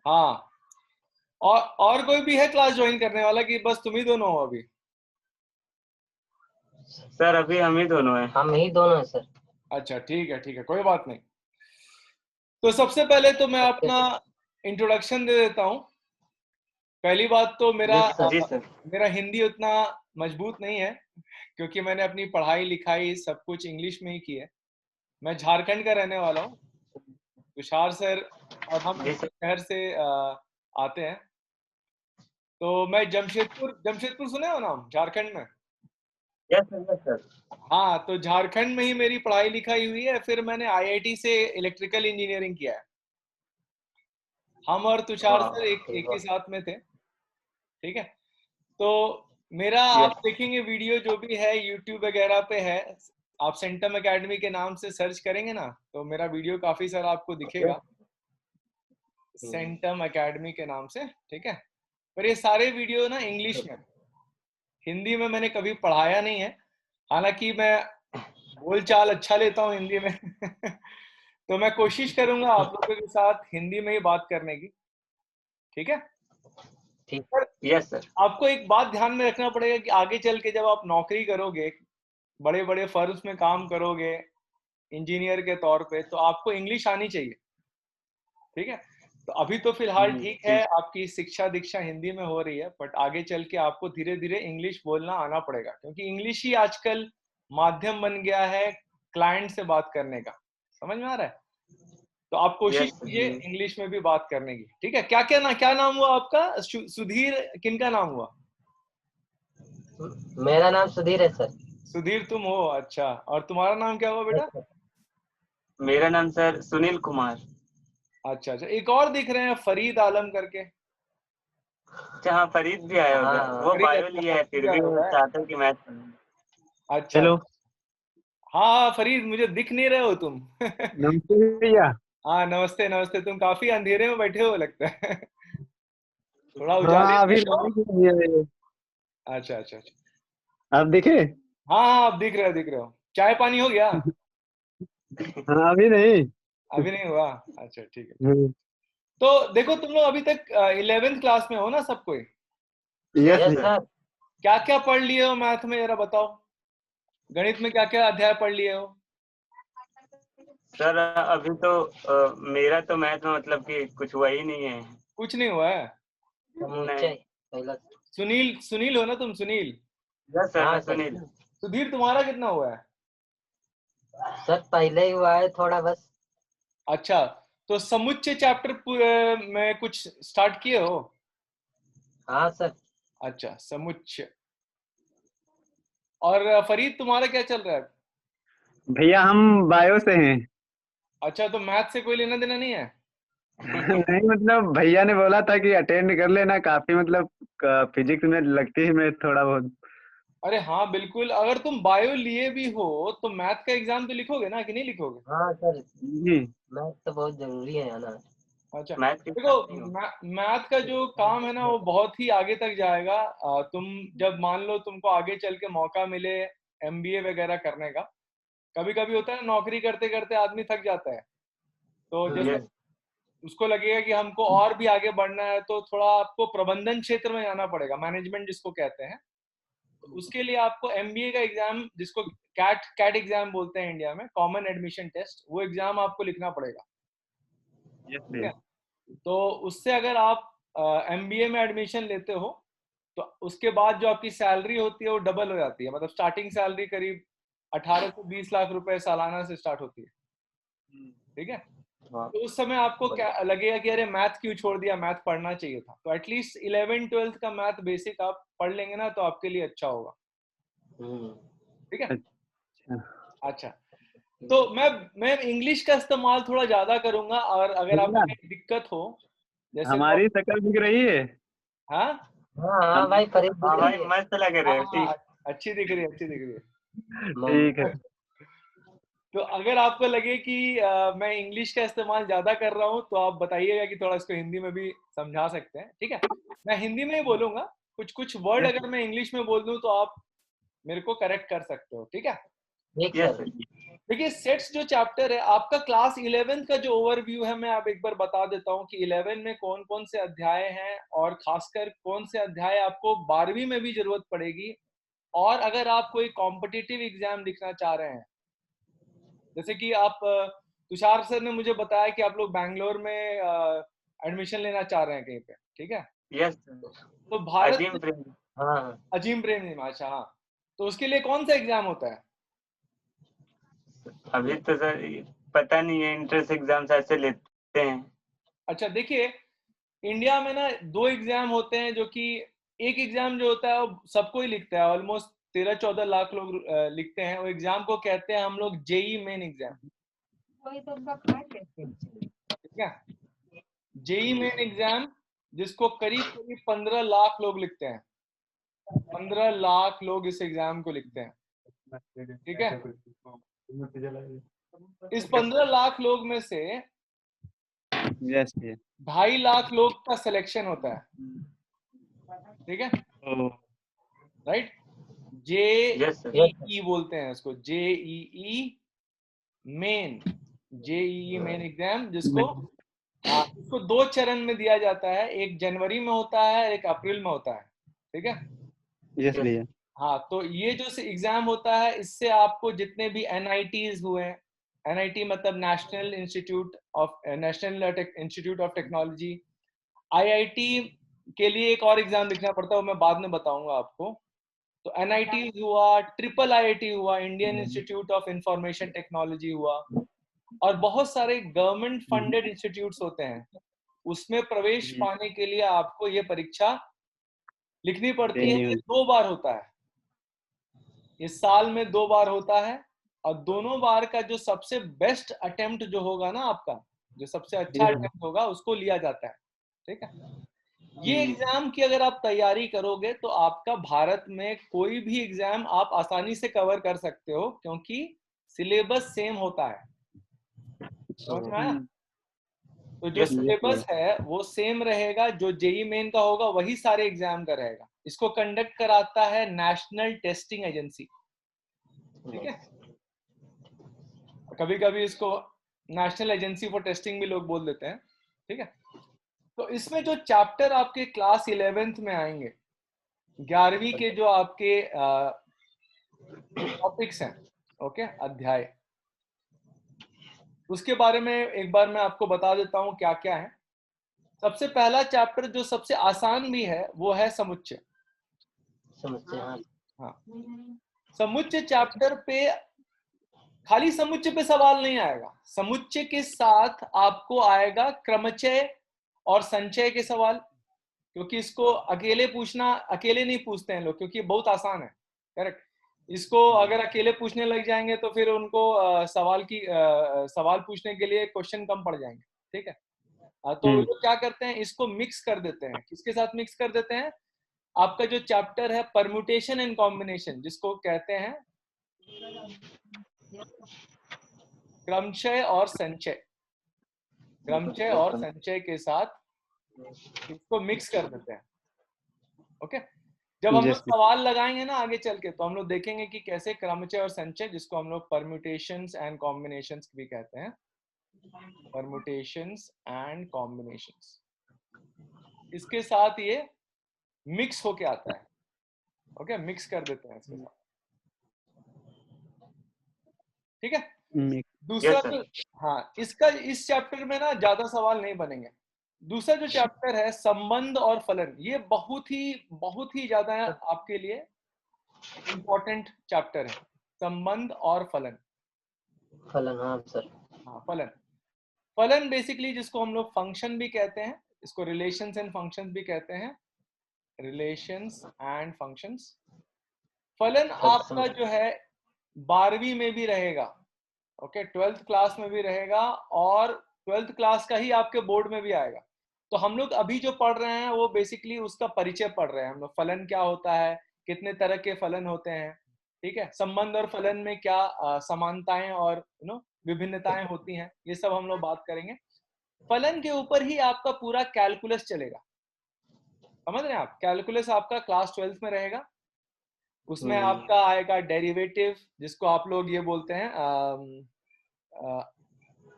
हाँ, और कोई भी है क्लास ज्वाइन करने वाला कि बस तुम ही दोनों हो अभी? सर अभी हम ही दोनों हैं। हम ही दोनों हैं सर। अच्छा ठीक है, कोई बात नहीं। तो सबसे पहले तो मैं अपना इंट्रोडक्शन दे देता हूँ। पहली बात तो जी सर। मेरा हिंदी उतना मजबूत नहीं है, क्योंकि मैंने अपनी पढ़ाई लिखाई सब कुछ इंग्लिश में ही की है। मैं झारखंड का रहने वाला हूँ, तुषार सर और हम जी इसी सर। शहर से आते हैं। तो मैं जमशेदपुर सुने हो नाम, झारखंड में? Yes sir, yes sir. हाँ, तो झारखंड में ही मेरी पढ़ाई लिखाई हुई है। फिर मैंने आईआईटी से इलेक्ट्रिकल इंजीनियरिंग किया है। हम और तुषार सर एक ही साथ में थे, ठीक है। तो मेरा आप देखेंगे वीडियो जो भी है यूट्यूब वगैरह पे है, आप सेंटम एकेडमी के नाम से सर्च करेंगे ना, तो मेरा वीडियो काफी सारा आपको दिखेगा सेंटम एकेडमी के नाम से, ठीक है। पर ये सारे वीडियो ना इंग्लिश में, हिंदी में मैंने कभी पढ़ाया नहीं है। हालांकि मैं बोलचाल अच्छा लेता हूँ हिंदी में तो मैं कोशिश करूंगा आप लोगों के साथ हिंदी में ही बात करने की, ठीक है। ठीक। Yes sir. आपको एक बात ध्यान में रखना पड़ेगा कि आगे चल के जब आप नौकरी करोगे, बड़े बड़े फर्म्स में काम करोगे इंजीनियर के तौर पे, तो आपको इंग्लिश आनी चाहिए, ठीक है। तो अभी तो फिलहाल ठीक है, आपकी शिक्षा दीक्षा हिंदी में हो रही है, बट आगे चल के आपको धीरे धीरे इंग्लिश बोलना आना पड़ेगा, क्योंकि इंग्लिश ही आजकल माध्यम बन गया है क्लाइंट से बात करने का। समझ में आ रहा है? तो आप कोशिश कीजिए इंग्लिश में भी बात करने की, ठीक है। क्या नाम हुआ आपका? सुधीर, किनका नाम हुआ? मेरा नाम सुधीर है सर। सुधीर तुम हो? अच्छा, और तुम्हारा नाम क्या हुआ बेटा? मेरा नाम सर सुनील कुमार। अच्छा, एक और दिख रहे हैं फरीद आलम करके। अच्छा हाँ, फरीद भी आया होगा। वो बायो लिया है, फिर भी वो चाहता है कि मैथ पढ़े। अच्छा, हेलो। हाँ फरीद, मुझे दिख नहीं रहे हो तुम नमस्ते भैया। हाँ नमस्ते नमस्ते, तुम काफी अंधेरे में बैठे हो लगता है थोड़ा उजाले हाँ में अभी आओ। अच्छा अच्छा अच्छा, आप देखे? हाँ हाँ, आप दिख रहे हो। चाय पानी हो गया? हाँ अभी नहीं। अभी नहीं हुआ? अच्छा ठीक है। हम्म, तो देखो, तुम लोग अभी तक 11th क्लास में हो ना सब कोई? यस यस जी। सर। क्या क्या पढ़ लिए हो मैथ में, जरा बताओ। गणित में क्या क्या अध्याय पढ़ लिए हो? सर अभी तो मेरा तो मैथ में मतलब कि कुछ हुआ ही नहीं है। कुछ नहीं हुआ है? समुच्चय पहला। सुनील, सुनील हो ना तुम? सुनील? यस सर, हाँ मैं सर। सुनील। सुधीर, तुम्हारा कितना हुआ है? सर पहले ही हुआ है थोड़ा बस। अच्छा, तो समुच्चय चैप्टर में कुछ स्टार्ट किए हो? हाँ सर। अच्छा, समुच्चय। और फरीद, तुम्हारा क्या चल रहा है? भैया हम बायो से हैं। अच्छा, तो मैथ से कोई लेना देना नहीं है? नहीं मतलब भैया ने बोला था कि अटेंड कर लेना, काफी मतलब फिजिक्स में लगती है मैथ थोड़ा बहुत। अरे हाँ बिल्कुल, अगर तुम बायो लिए भी हो तो मैथ का एग्जाम तो लिखोगे ना, कि नहीं लिखोगे? हाँ सर, जी। मैथ तो बहुत जरूरी है ना। अच्छा, मैथ के देखो साथ नहीं हूँ। मैथ का जो काम है ना वो बहुत ही आगे तक जाएगा। तुम जब मान लो तुमको आगे चल के मौका मिले एमबीए वगैरह करने का, कभी कभी होता है ना, नौकरी करते करते आदमी थक जाता है, तो जैसे यस। उसको लगेगा कि हमको और भी आगे बढ़ना है, तो थोड़ा आपको प्रबंधन क्षेत्र में जाना पड़ेगा, मैनेजमेंट जिसको कहते हैं। तो उसके लिए आपको एमबीए का एग्जाम, जिसको कैट कैट एग्जाम बोलते हैं इंडिया में, कॉमन एडमिशन टेस्ट, वो एग्जाम आपको लिखना पड़ेगा, यस ठीक भैया। है। तो उससे अगर आप एमबीए में एडमिशन लेते हो, तो उसके बाद जो आपकी सैलरी होती है वो डबल हो जाती है। मतलब स्टार्टिंग सैलरी करीब 18 से 20 लाख रुपए सालाना से स्टार्ट होती है, ठीक है। तो उस समय आपको क्या लगेगा कि अरे मैथ क्यों छोड़ दिया, मैथ पढ़ना चाहिए था। तो एटलीस्ट 11th-12th का मैथ बेसिक आप पढ़ लेंगे ना, तो आपके लिए अच्छा होगा, ठीक है। अच्छा अच्छा, तो मैं इंग्लिश का इस्तेमाल थोड़ा ज्यादा करूंगा, और अगर आपको भैया, कोई दिक्कत हो जैसे हमारी शक्ल दिख रही है? हाँ हाँ हाँ भाई, फरीद हाँ भाई, दिख मस्त लग रहे हो। हाँ, ठीक। अच्छी दिख रही है, अच्छी दिख रही ठीक है। है तो अगर आपको लगे कि मैं इंग्लिश का इस्तेमाल ज्यादा कर रहा हूँ, तो आप बताइएगा कि थोड़ा इसको हिंदी में भी समझा सकते हैं, ठीक है। मैं हिंदी में ही बोलूंगा, कुछ कुछ वर्ड अगर मैं इंग्लिश में बोल दूं तो आप मेरे को करेक्ट कर सकते हो, ठीक है। ठीक यस सर। सर। देखिए सेट्स जो चैप्टर है आपका क्लास 11th का जो ओवरव्यू है मैं आप एक बार बता देता हूँ कि 11 में कौन कौन से अध्याय हैं और खासकर कौन से अध्याय आपको 12वीं में भी जरूरत पड़ेगी, और अगर आप कोई कॉम्पिटिटिव एग्जाम लिखना चाह रहे हैं, जैसे कि आप तुषार सर ने मुझे बताया कि आप लोग बैंगलोर में एडमिशन लेना चाह रहे हैं कहीं पे, ठीक है? यस तो भारत अजीम प्रेम, हाँ अजीम प्रेम, अच्छा हाँ, तो उसके लिए कौन सा एग्जाम होता है? अभी तो सर पता नहीं है, एंट्रेंस एग्जाम ऐसे लेते हैं। अच्छा देखिए, इंडिया में ना 2 एग्जाम होते हैं जो कि एक एग्जाम जो होता है वो सबको ही लिखता है, ऑलमोस्ट 13-14 लाख लोग लिखते हैं, वो एग्जाम को कहते हैं हम लोग जेई मेन एग्जाम, ठीक है? जेई मेन एग्जाम जिसको करीब करीब 15 लाख लोग लिखते हैं, 15 लाख लोग इस एग्जाम को लिखते हैं, ठीक है? इस 15 लाख लोग में से यस 2.5 लाख लोग का सिलेक्शन होता है, ठीक है? राइट, जेईई बोलते हैं इसको, JEE main, JEE main exam, जिसको इसको 2 चरण में दिया जाता है, एक जनवरी में होता है, एक अप्रैल में होता है, ठीक है? यस भैया। हाँ, तो ये जो एग्जाम होता है इससे आपको जितने भी एनआईटीज हुए, एनआईटी मतलब national institute of technology, IIT के लिए एक और एग्जाम लिखना पड़ता है, वो मैं बाद में बताऊंगा आपको। तो एनआईटी हुआ, ट्रिपल आईआईटी हुआ, Indian institute of information technology हुआ, और बहुत सारे गवर्नमेंट फंडेड इंस्टीट्यूट्स होते हैं, उसमें प्रवेश पाने के लिए आपको ये परीक्षा लिखनी पड़ती है। ये 2 बार होता है, ये साल में 2 बार होता है, और दोनों बार का जो सबसे बेस्ट अटेम्प्ट जो होगा ना आपका, जो सबसे अच्छा अटेम्प्ट होगा उसको लिया जाता है, ठीक है? ये एग्जाम की अगर आप तैयारी करोगे तो आपका भारत में कोई भी एग्जाम आप आसानी से कवर कर सकते हो, क्योंकि सिलेबस सेम होता है, समझ में आया? तो जो सिलेबस है वो सेम रहेगा, जो जेई मेन का होगा वही सारे एग्जाम का रहेगा। इसको कंडक्ट कराता है नेशनल टेस्टिंग एजेंसी, ठीक है? कभी कभी इसको नेशनल एजेंसी फॉर टेस्टिंग भी लोग बोल देते हैं, ठीक है? तो इसमें जो चैप्टर आपके क्लास 11th में आएंगे, 11वीं के जो आपके टॉपिक्स हैं, ओके, अध्याय, उसके बारे में एक बार मैं आपको बता देता हूं क्या क्या है। सबसे पहला चैप्टर जो सबसे आसान भी है वो है समुच्चय। हाँ, समुच्चय चैप्टर पे खाली समुच्चय पे सवाल नहीं आएगा, समुच्चय के साथ आपको आएगा क्रमचय और संचय के सवाल, क्योंकि इसको अकेले नहीं पूछते हैं लोग, क्योंकि बहुत आसान है, करेक्ट? इसको अगर अकेले पूछने लग जाएंगे तो फिर उनको सवाल पूछने के लिए क्वेश्चन कम पड़ जाएंगे, ठीक है? तो लोग क्या करते हैं, इसको मिक्स कर देते हैं। किसके साथ मिक्स कर देते हैं? आपका जो चैप्टर है परम्यूटेशन एंड कॉम्बिनेशन, जिसको कहते हैं क्रमचय और संचय, क्रमचय और संचय के साथ इसको मिक्स कर देते हैं, ओके? जब हम लोग सवाल लगाएंगे ना आगे चल के, तो हम लोग देखेंगे कि कैसे क्रमचय और संचय, जिसको हम लोग परम्यूटेशंस एंड कॉम्बिनेशंस भी कहते हैं, परम्यूटेशंस एंड कॉम्बिनेशंस, इसके साथ ये मिक्स होके आता है, ओके? मिक्स कर देते हैं इसके साथ, ठीक है? दूसरा जो, हाँ, इस चैप्टर में ना ज्यादा सवाल नहीं बनेंगे। दूसरा जो चैप्टर है संबंध और फलन, ये बहुत ही ज्यादा आपके लिए इंपॉर्टेंट चैप्टर है, संबंध और फलन। हाँ सर। हाँ, फलन बेसिकली जिसको हम लोग फंक्शन भी कहते हैं, इसको रिलेशंस एंड फंक्शंस भी कहते हैं, रिलेशंस एंड फंक्शंस। फलन आपका जो है 12वीं में भी रहेगा, ओके, 12th क्लास में भी रहेगा, और 12th क्लास का ही आपके बोर्ड में भी आएगा। तो हम लोग अभी जो पढ़ रहे हैं वो बेसिकली उसका परिचय पढ़ रहे हैं हम लोग, फलन क्या होता है, कितने तरह के फलन होते हैं, ठीक है? संबंध और फलन में क्या समानताएं और विभिन्नताएं होती हैं, ये सब हम लोग बात करेंगे। फलन के ऊपर ही आपका पूरा कैलकुलस चलेगा, समझ रहे हैं आप? कैलकुलस आपका क्लास 12th में रहेगा, उसमें आपका आएगा डेरिवेटिव, जिसको आप लोग ये बोलते हैं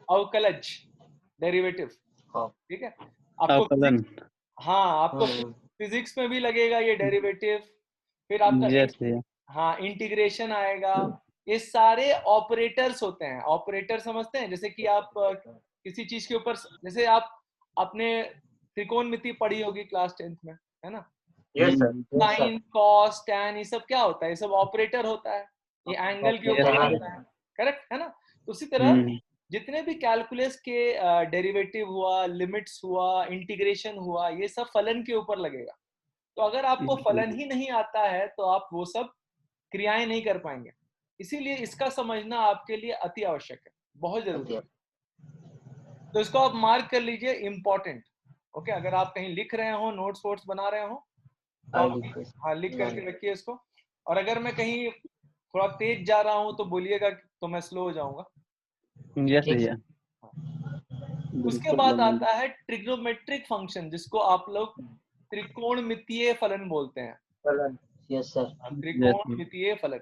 अवकलज डेरिवेटिव, ठीक है। आपको अवकलन। हाँ, आपको फिजिक्स में भी लगेगा ये डेरिवेटिव। फिर आपका हाँ इंटीग्रेशन आएगा। ये सारे ऑपरेटर्स होते हैं। ऑपरेटर समझते हैं, जैसे कि आप किसी चीज के ऊपर, जैसे आप अपने त्रिकोणमिति पढ़ी होगी क्लास 10th में, है ना। Yes sir. Sine, cos, tan, ये सब क्या होता है? ये सब ऑपरेटर होता है। ये एंगल के ऊपर होता है, करेक्ट है ना। तो उसी तरह जितने भी कैलकुलस के डेरिवेटिव हुआ, लिमिट्स हुआ, इंटीग्रेशन हुआ, ये सब फलन के ऊपर लगेगा। तो अगर आपको फलन ही नहीं आता है तो आप वो सब क्रियाएं नहीं कर पाएंगे। इसीलिए इसका समझना आपके लिए अति आवश्यक है, बहुत जरूरी है। तो इसको आप मार्क कर लीजिए, इम्पोर्टेंट। ओके, अगर आप कहीं लिख रहे हो, नोट्स वोट्स बना रहे हो, तो हाँ लिख करके रखिए इसको। और अगर मैं कहीं थोड़ा तेज जा रहा हूँ तो बोलिएगा, तो मैं स्लो हो जाऊंगा। यस भैया। उसके बाद आता है ट्रिग्नोमेट्रिक फंक्शन, जिसको आप लोग त्रिकोणमितीय फलन बोलते हैं। फलन, यस सर। त्रिकोणमितीय फलन,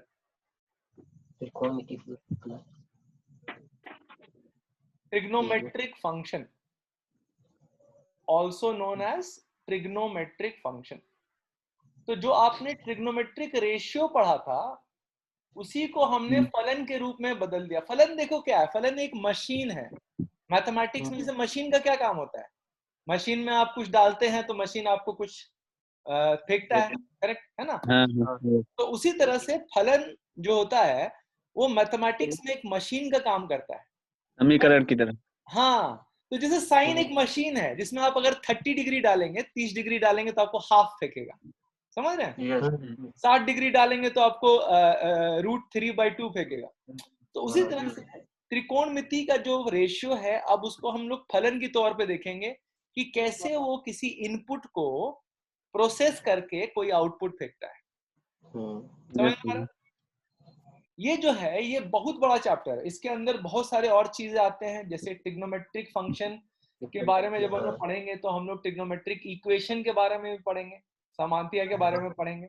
trigonometric function, also known as trigonometric function. तो जो आपने ट्रिग्नोमेट्रिक रेशियो पढ़ा था, उसी को हमने फलन के रूप में बदल दिया। फलन देखो क्या है, फलन एक मशीन है। मैथमेटिक्स में से मशीन का क्या काम होता है? मशीन में आप कुछ डालते हैं तो मशीन आपको कुछ फेंकता है, करेक्ट है ना। तो उसी तरह से फलन जो होता है वो मैथमेटिक्स में एक मशीन का काम करता है, समीकरण की तरह। हाँ, तो जैसे साइन एक मशीन है जिसमें आप अगर 30 डिग्री डालेंगे, 30 डिग्री डालेंगे तो आपको हाफ फेंकेगा, समझ रहे हैं। 60 डिग्री डालेंगे तो आपको √3/2 फेंकेगा। तो उसी तरह से त्रिकोणमिति का जो रेशियो है, अब उसको हम लोग फलन के तौर पे देखेंगे कि कैसे वो किसी इनपुट को प्रोसेस करके कोई आउटपुट फेंकता है। समझ में आ रहा है? ये जो है ये बहुत बड़ा चैप्टर है। इसके अंदर बहुत सारे और चीजें आते हैं, जैसे ट्रिग्नोमेट्रिक फंक्शन के बारे में जब हम लोग पढ़ेंगे तो हम लोग ट्रिग्नोमेट्रिक इक्वेशन के बारे में भी पढ़ेंगे, समांतिया के बारे में पढ़ेंगे,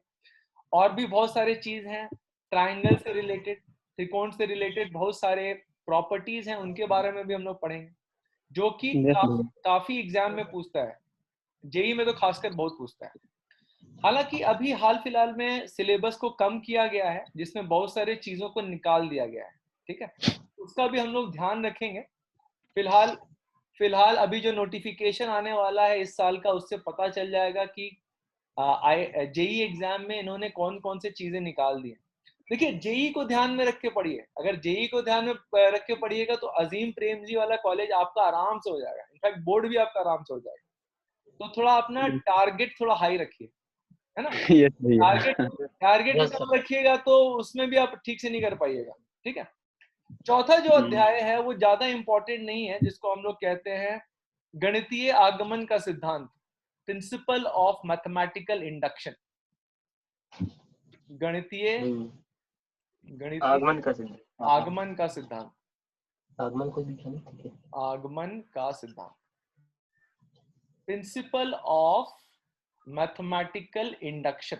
और भी बहुत सारे चीज हैं। ट्राइंगल से रिलेटेड, त्रिकोण से रिलेटेड बहुत सारे प्रॉपर्टीज हैं, उनके बारे में भी हम लोग पढ़ेंगे, जो कि काफी एग्जाम में पूछता है। जेई में तो खासकर बहुत पूछता है। हालांकि अभी हाल फिलहाल में सिलेबस को कम किया गया है, जिसमें बहुत सारे चीजों को निकाल दिया गया है, ठीक है। उसका भी हम लोग ध्यान रखेंगे। फिलहाल अभी जो नोटिफिकेशन आने वाला है इस साल का, उससे पता चल जाएगा कि जेई एग्जाम में इन्होंने कौन कौन से चीजें निकाल दी है। देखिए, जेई को ध्यान में रख के पढ़िए। अगर जेई को ध्यान में रख के पढ़िएगा तो अजीम प्रेमजी वाला कॉलेज आपका आराम से हो जाएगा। इनफैक्ट बोर्ड भी आपका आराम से हो जाएगा। तो थोड़ा अपना टारगेट थोड़ा हाई रखिए, है ना। टारगेट कम रखिएगा तो उसमें भी आप ठीक से नहीं कर पाइएगा, ठीक है। चौथा जो अध्याय है वो ज्यादा इंपॉर्टेंट नहीं है, जिसको हम लोग कहते हैं गणितीय आगमन का सिद्धांत, प्रिंसिपल ऑफ मैथमेटिकल इंडक्शन। गणितीय आगमन का सिद्धांत, आगमन का सिद्धांत, आगमन का सिद्धांत, principle of mathematical induction,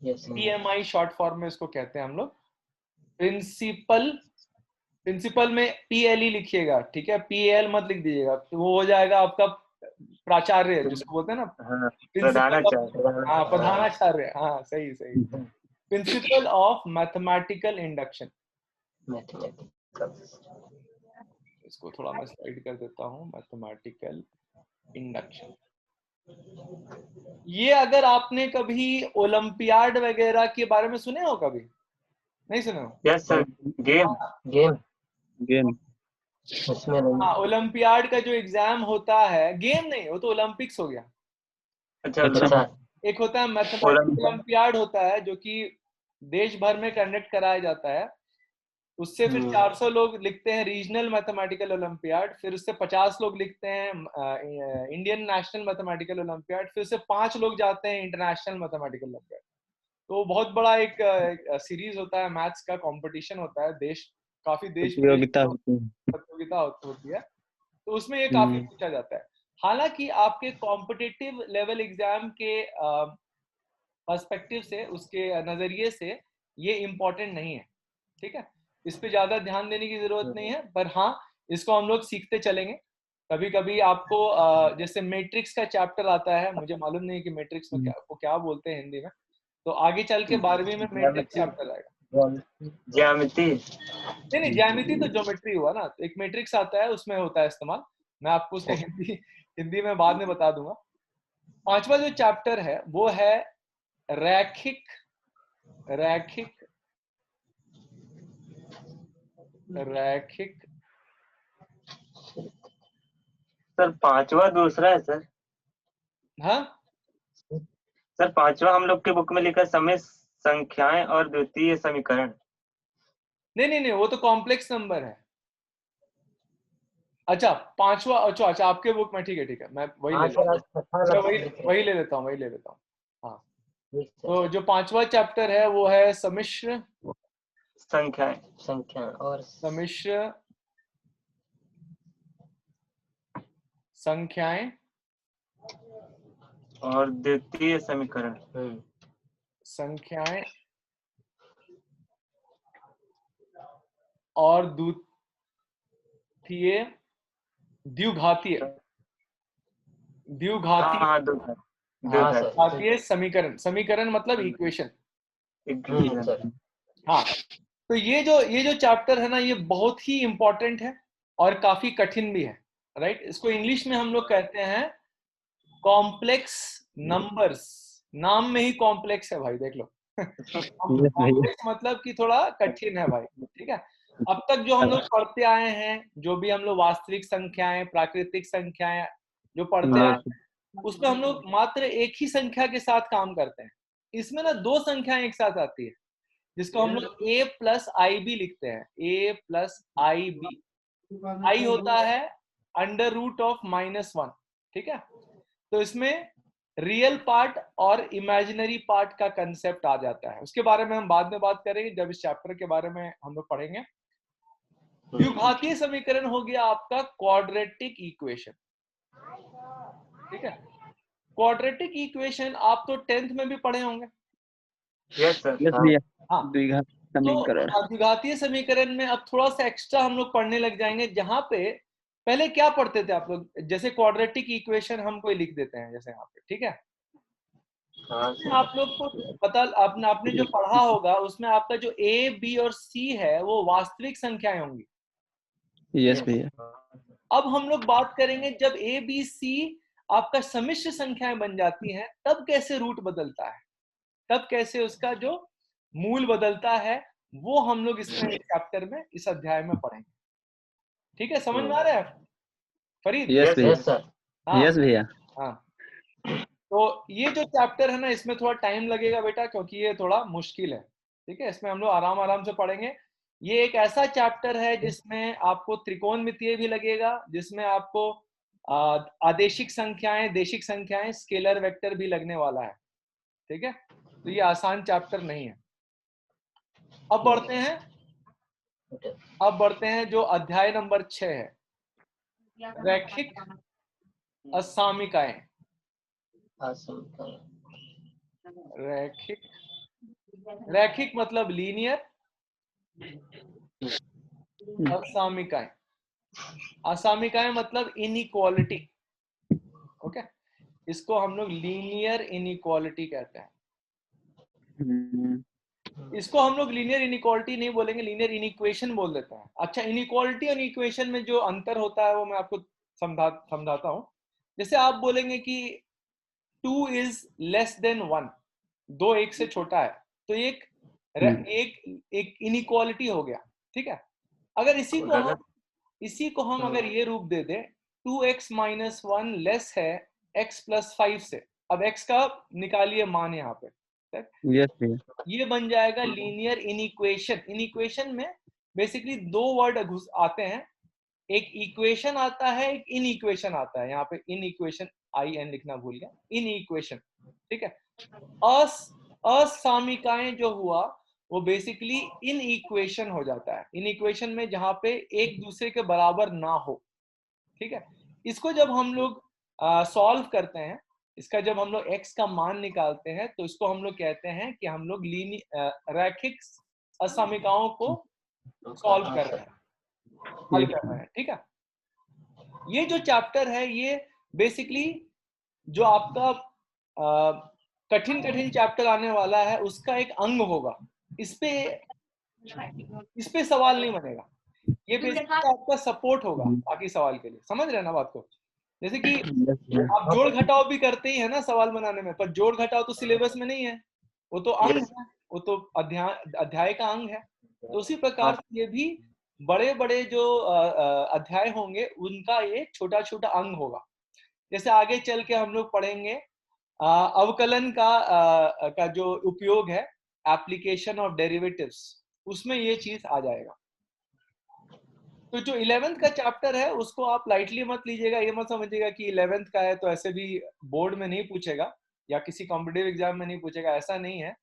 PMI short form में इसको कहते हैं हम लोग। प्रिंसिपल में PLE लिखिएगा, ठीक है। PL मत लिख दीजिएगा, तो वो हो जाएगा आपका प्राचार्य, जिसको बोलते हैं ना, प्रधानाचार्य। हाँ, सही। Principle of mathematical induction. इसको थोड़ा मैं स्लाइड कर देता हूँ, मैथमेटिकल इंडक्शन। ये अगर आपने कभी ओलंपियाड वगैरह के बारे में सुने हो, कभी नहीं सुने हो? यस सर, गेम उसमें हाँ, ओलंपियाड का जो एग्जाम होता है, गेम नहीं, वो तो ओलंपिक्स हो गया। अच्छा। एक होता है मैथमेटिकल ओलंपियाड होता है, जो कि देश भर में कंडक्ट कराया जाता है। उससे फिर 400 लोग लिखते हैं रीजनल मैथमेटिकल ओलंपियाड, फिर उससे 50 लोग लिखते हैं इंडियन नेशनल मैथमेटिकल ओलंपियाड, फिर उससे 5 लोग जाते हैं इंटरनेशनल मैथमेटिकल ओलंपियाड। तो बहुत बड़ा एक सीरीज होता है, मैथ्स का कंपटीशन होता है, काफी देश प्रतियोगिता होती है। तो उसमें ये काफी पूछा जाता है। हालांकि आपके कॉम्पिटिटिव लेवल एग्जाम के पर्सपेक्टिव से, उसके नजरिए से ये इम्पोर्टेंट नहीं है, ठीक है। इस पे ज्यादा ध्यान देने की जरूरत नहीं है, पर हाँ इसको हम लोग सीखते चलेंगे। कभी कभी आपको जैसे मैट्रिक्स का चैप्टर आता है, मुझे मालूम नहीं कि मैट्रिक्स में क्या बोलते हैं हिंदी में, तो आगे चल के 12वीं में मैट्रिक्स चैप्टर आएगा। ज्यामिति, नहीं ज्यामिति तो ज्योमेट्री हुआ ना, तो एक मैट्रिक्स आता है, उसमें होता है इस्तेमाल। मैं आपको उसका हिंदी में बाद में बता दूंगा। 5वां जो चैप्टर है वो है रैखिक रैखिक रैखिक सर 5वां दूसरा है सर। हाँ सर 5वां हम लोग के बुक में लिखा समय संख्याएं और द्वितीय समीकरण। नहीं, वो तो कॉम्प्लेक्स नंबर है। अच्छा 5वां, अच्छा आपके बुक में, ठीक है, मैं वही ले लेता हूँ, वही ले लेता हूँ। हाँ, तो जो 5वां चैप्टर है वो है सम्मिश्र संख्याएं और सम्मिश्र संख्याएं और द्वितीय समीकरण। संख्याएं और द्वितीय द्विघातीय द्विघातीय समीकरण मतलब इक्वेशन। हाँ, तो ये जो चैप्टर है ना, ये बहुत ही इंपॉर्टेंट है और काफी कठिन भी है, राइट। इसको इंग्लिश में हम लोग कहते हैं कॉम्प्लेक्स नंबर्स। नाम में ही कॉम्प्लेक्स है भाई, देख लो। कॉम्प्लेक्स मतलब कि थोड़ा कठिन है भाई, ठीक है। अब तक जो हम लोग पढ़ते आए हैं, जो भी हम लोग वास्तविक संख्याएं, प्राकृतिक संख्याएं जो पढ़ते आए हैं, उसमें हम लोग मात्र एक ही संख्या के साथ काम करते हैं। इसमें ना 2 संख्याएं एक साथ आती है, जिसको हम लोग a प्लस आई बी लिखते हैं, a प्लस आई बी। आई होता है अंडर रूट ऑफ -1, ठीक है। तो इसमें रियल पार्ट और इमेजिनरी पार्ट का कंसेप्ट आ जाता है। उसके बारे में हम बाद में बात करेंगे, जब इस चैप्टर के बारे में हम लोग पढ़ेंगे। द्विघातीय समीकरण हो गया आपका क्वाड्रेटिक इक्वेशन, ठीक है। क्वाड्रेटिक इक्वेशन आप तो 10th में भी पढ़े होंगे। Yes sir. हाँ, तो द्विघातीय समीकरण में अब थोड़ा सा एक्स्ट्रा हम लोग पढ़ने लग जाएंगे, जहां पे पहले क्या पढ़ते थे आप लोग, जैसे क्वाड्रेटिक इक्वेशन हम कोई लिख देते हैं जैसे यहाँ पे, ठीक है। आप लोग को पता, आपने जो पढ़ा होगा उसमें आपका जो ए बी और सी है वो वास्तविक संख्याएं होंगी। यस भैया। अब हम लोग बात करेंगे जब ए बी सी आपका सम्मिश्र संख्याएं बन जाती हैं, तब कैसे रूट बदलता है, तब कैसे उसका जो मूल बदलता है, वो हम लोग इसमें चैप्टर में, इस अध्याय में पढ़ेंगे। ठीक है, समझ में आ रहा है फरीद? Yes sir. हाँ, यस भैया। हाँ, तो ये जो चैप्टर है ना, इसमें थोड़ा टाइम लगेगा बेटा, क्योंकि ये थोड़ा मुश्किल है, ठीक है। इसमें हम लोग आराम आराम से पढ़ेंगे। ये एक ऐसा चैप्टर है जिसमें आपको त्रिकोणमितीय भी लगेगा, जिसमें आपको आदेशिक संख्याएं, देशिक संख्याएं, स्केलर वेक्टर भी लगने वाला है, ठीक है। तो ये आसान चैप्टर नहीं है। अब बढ़ते हैं जो अध्याय नंबर 6 है, रैखिक असामिकाएं। रैखिक मतलब लीनियर, असामिकाएं, असामिकाएं मतलब इनइक्वालिटी, ओके। इसको हम लोग लीनियर इनइक्वालिटी कहते हैं। इसको हम लोग लीनियर इनइक्वालिटी नहीं बोलेंगे, लीनियर इनइक्वेशन बोल देते हैं। अच्छा, इनइक्वालिटी और इक्वेशन में जो अंतर होता है वो मैं आपको समझाता हूं। जैसे आप बोलेंगे कि 2 इज लेस देन 1, 2 1 से छोटा है, तो एक इनइक्वालिटी हो गया, ठीक है। अगर इसी को हम अगर ये रूप दे दें, 2x - 1 लेस है x + 5 से। अब x का निकालिए मान यहाँ पे, यस, ये बन जाएगा लीनियर इनइक्वेशन। इनइक्वेशन में बेसिकली 2 वर्ड आते हैं, एक इक्वेशन आता है, एक इनइक्वेशन आता है। यहाँ पे इनइक्वेशन IN लिखना भूल गया, इनइक्वेशन, ठीक है। असामिकाएं जो हुआ वो बेसिकली इन इक्वेशन हो जाता है, इन इक्वेशन में जहां पे एक दूसरे के बराबर ना हो, ठीक है। इसको जब हम लोग सॉल्व करते हैं, इसका जब हम लोग x का मान निकालते हैं तो इसको हम लोग कहते हैं कि हम लोग रैखिक असमीकाओं को सॉल्व कर रहे हैं, हल कर रहे हैं। ठीक है, ये जो चैप्टर है ये बेसिकली जो आपका कठिन चैप्टर आने वाला है उसका एक अंग होगा। इस पे सवाल नहीं बनेगा, ये बेसिकली आपका सपोर्ट होगा बाकी सवाल के लिए। समझ रहे हैं ना बात को? जैसे कि आप जोड़ घटाव भी करते ही है ना सवाल बनाने में, पर जोड़ घटाव तो सिलेबस में नहीं है, वो तो अंग है, वो तो अध्याय का अंग है। तो उसी प्रकार से ये भी बड़े बड़े जो अध्याय होंगे उनका ये छोटा छोटा अंग होगा। जैसे आगे चल के हम लोग पढ़ेंगे अवकलन का जो उपयोग है, एप्लीकेशन ऑफ डेरिवेटिव्स, उसमें ये चीज आ जाएगा। तो जो 11th का चैप्टर है उसको आप लाइटली मत लीजिएगा, ये मत समझिएगा कि 11th का है तो ऐसे भी बोर्ड में नहीं पूछेगा या किसी कॉम्पिटिटिव एग्जाम में नहीं पूछेगा, ऐसा नहीं है।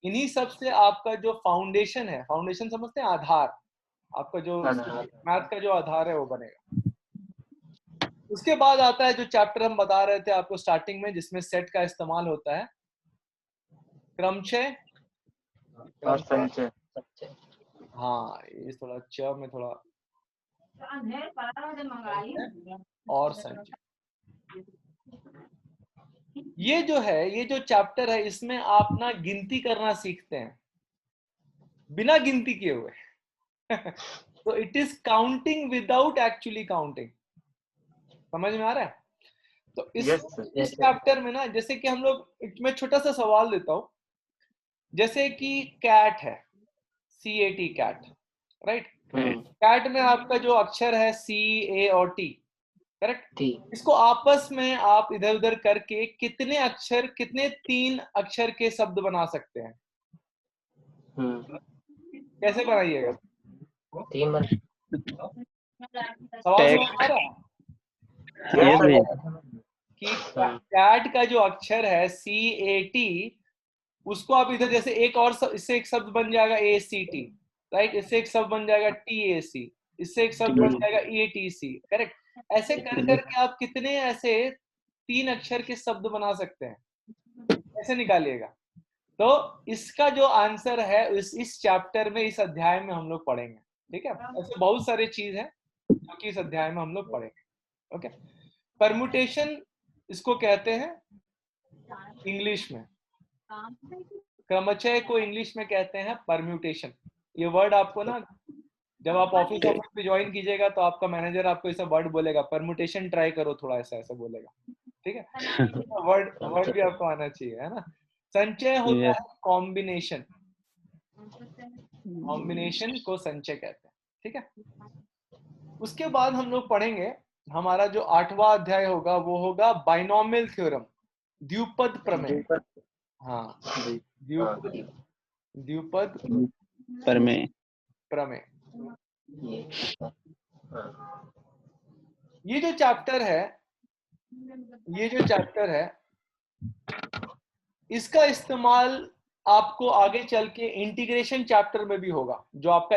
इन्हीं सब से आपका जो फाउंडेशन है, फाउंडेशन समझते हैं, आधार, आपका जो मैथ का जो आधार है वो बनेगा। उसके बाद आता है जो चैप्टर हम बता रहे थे आपको स्टार्टिंग में, जिसमें सेट का इस्तेमाल होता है, क्रमचय और संचय। हाँ, ये थोड़ा च में थोड़ा और संचय। ये जो है, ये जो चैप्टर है, इसमें आप ना गिनती करना सीखते हैं बिना गिनती किए हुए। तो it is counting without actually counting. समझ में आ रहा है? तो इस चैप्टर में ना, जैसे कि हम लोग, मैं छोटा सा सवाल देता हूं, जैसे कि कैट है, CAT, कैट, राइट? कैट में आपका जो अक्षर है C, A और T, करेक्ट? इसको आपस में आप इधर उधर करके कितने 3 अक्षर के शब्द बना सकते हैं? कैसे बनाइएगा? 3 सवाल समझ आ रहा है कि कैट का जो अक्षर है CAT, उसको आप इधर जैसे एक और इससे एक शब्द बन जाएगा ACT, राइट? इससे एक शब्द बन जाएगा TAC, इससे एक शब्द बन जाएगा EATC, करेक्ट? ऐसे कर करके आप कितने ऐसे 3 अक्षर के शब्द बना सकते हैं? ऐसे निकालिएगा। तो इसका जो आंसर है इस चैप्टर में, इस अध्याय में हम लोग पढ़ेंगे। ठीक है, ऐसे बहुत सारे चीज है जो कि इस अध्याय में हम लोग पढ़ेंगे। ओके, परम्यूटेशन इसको कहते हैं इंग्लिश में, क्रमचय को इंग्लिश में कहते हैं परम्यूटेशन। ये वर्ड आपको ना, जब आप ऑफिस में ज्वाइन कीजिएगा तो आपका मैनेजर आपको ऐसा वर्ड बोलेगा, परम्यूटेशन ट्राई करो थोड़ा, ऐसा बोलेगा। ठीक है, वर्ड भी आपको आना चाहिए, है ना? संचय होता है कॉम्बिनेशन, कॉम्बिनेशन को संचय कहते हैं। ठीक है, उसके बाद हम लोग पढ़ेंगे, हमारा जो 8वां अध्याय होगा वो होगा बाइनोमियल थ्योरम, द्विपद प्रमेय। हाँ, द्विपद प्रमेय। ये जो चैप्टर है, इसका इस्तेमाल आपको आगे चल के इंटीग्रेशन चैप्टर में भी होगा, जो आपका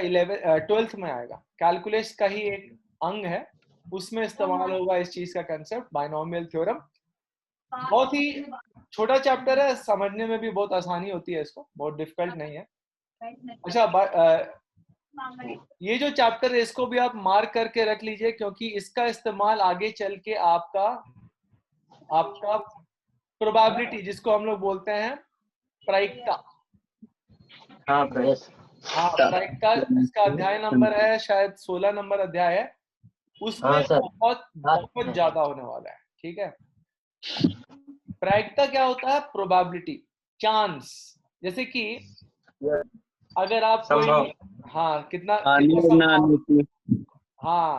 12th में आएगा। कैलकुलस का ही एक अंग है, उसमें इस्तेमाल होगा इस चीज का कंसेप्ट, बाइनोमियल थ्योरम। बहुत ही छोटा चैप्टर है, समझने में भी बहुत आसानी होती है, इसको बहुत डिफिकल्ट नहीं है। अच्छा, ये जो चैप्टर है इसको भी आप मार्क करके रख लीजिए, क्योंकि इसका इस्तेमाल आगे चल के आपका प्रोबेबिलिटी, जिसको हम लोग बोलते हैं प्रायिकता। हाँ, प्रायिकता, इसका अध्याय नंबर है शायद 16 नंबर अध्याय है, उसमें बहुत ज्यादा होने वाला है। ठीक है, प्रायिकता क्या होता है? Probability, chance. जैसे कि अगर आप कोई, हाँ, कितना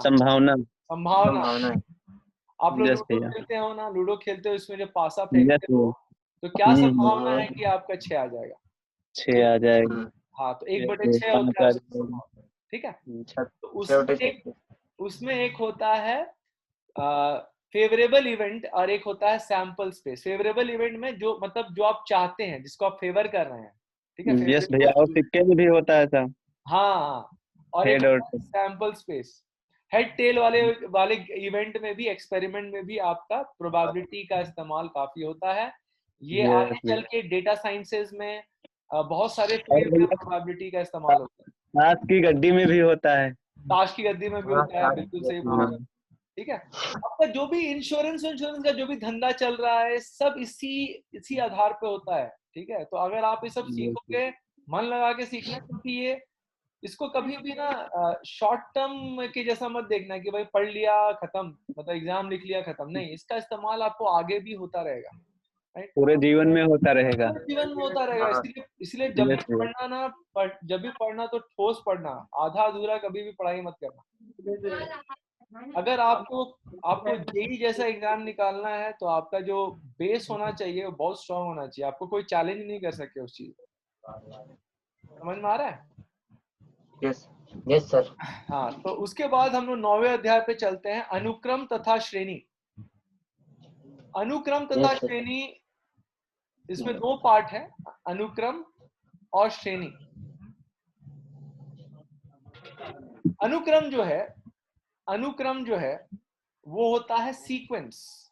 संभावना। आप लोग लूडो खेलते हो ना, लूडो खेलते हो, इसमें जब पासा फेंकते हो तो क्या संभावना है कि आपका 6 आ जाएगा? 6 आ जाएगा। हाँ, तो 1/6 होता है। ठीक है, तो उसमें एक होता है फेवरेबल इवेंट और एक होता है सैंपल स्पेस। फेवरेबल इवेंट में जो मतलब जो आप चाहते हैं, जिसको आप फेवर कर रहे हैं। ठीक है, भैया, और सिक्के में भी होता है ऐसा। हाँ, और एक सैंपल स्पेस। हेड टेल वाले वाले इवेंट में भी, एक्सपेरिमेंट में भी आपका प्रोबेबिलिटी का इस्तेमाल काफी होता है। ये आगे चल के डेटा साइंसेज में बहुत सारे फील्ड में प्रोबेबिलिटी का इस्तेमाल होता है। ताश की गड्डी में भी होता है। ताश की गद्दी में भी होता है, बिल्कुल सही बोला। ठीक है, आपका जो भी इंश्योरेंस का जो भी धंधा चल रहा है, सब इसी आधार पे होता है। ठीक है, तो अगर आप ये सब सीखोगे, मन लगा के सीखना, क्योंकि ये इसको कभी भी ना शॉर्ट टर्म के जैसा मत देखना कि भाई पढ़ लिया खत्म, मतलब एग्जाम लिख लिया खत्म, नहीं, इसका इस्तेमाल आपको आगे भी होता रहेगा, राइट? पूरे जीवन में होता रहेगा। पूरे जीवन में होता रहेगा। इसलिए जब भी पढ़ना ना, जब भी पढ़ना तो ठोस पढ़ना, आधा अधूरा कभी भी पढ़ाई मत करना। अगर आपको जेईई जैसा एग्जाम निकालना है तो आपका जो बेस होना चाहिए वो बहुत स्ट्रांग होना चाहिए, आपको कोई चैलेंज नहीं कर सके उस चीज। समझ में आ रहा है? Yes sir. हाँ, तो उसके बाद हम लोग 9वें अध्याय पे चलते हैं, अनुक्रम तथा श्रेणी। अनुक्रम तथा श्रेणी, इसमें 2 पार्ट है, अनुक्रम और श्रेणी। अनुक्रम जो है वो होता है सीक्वेंस।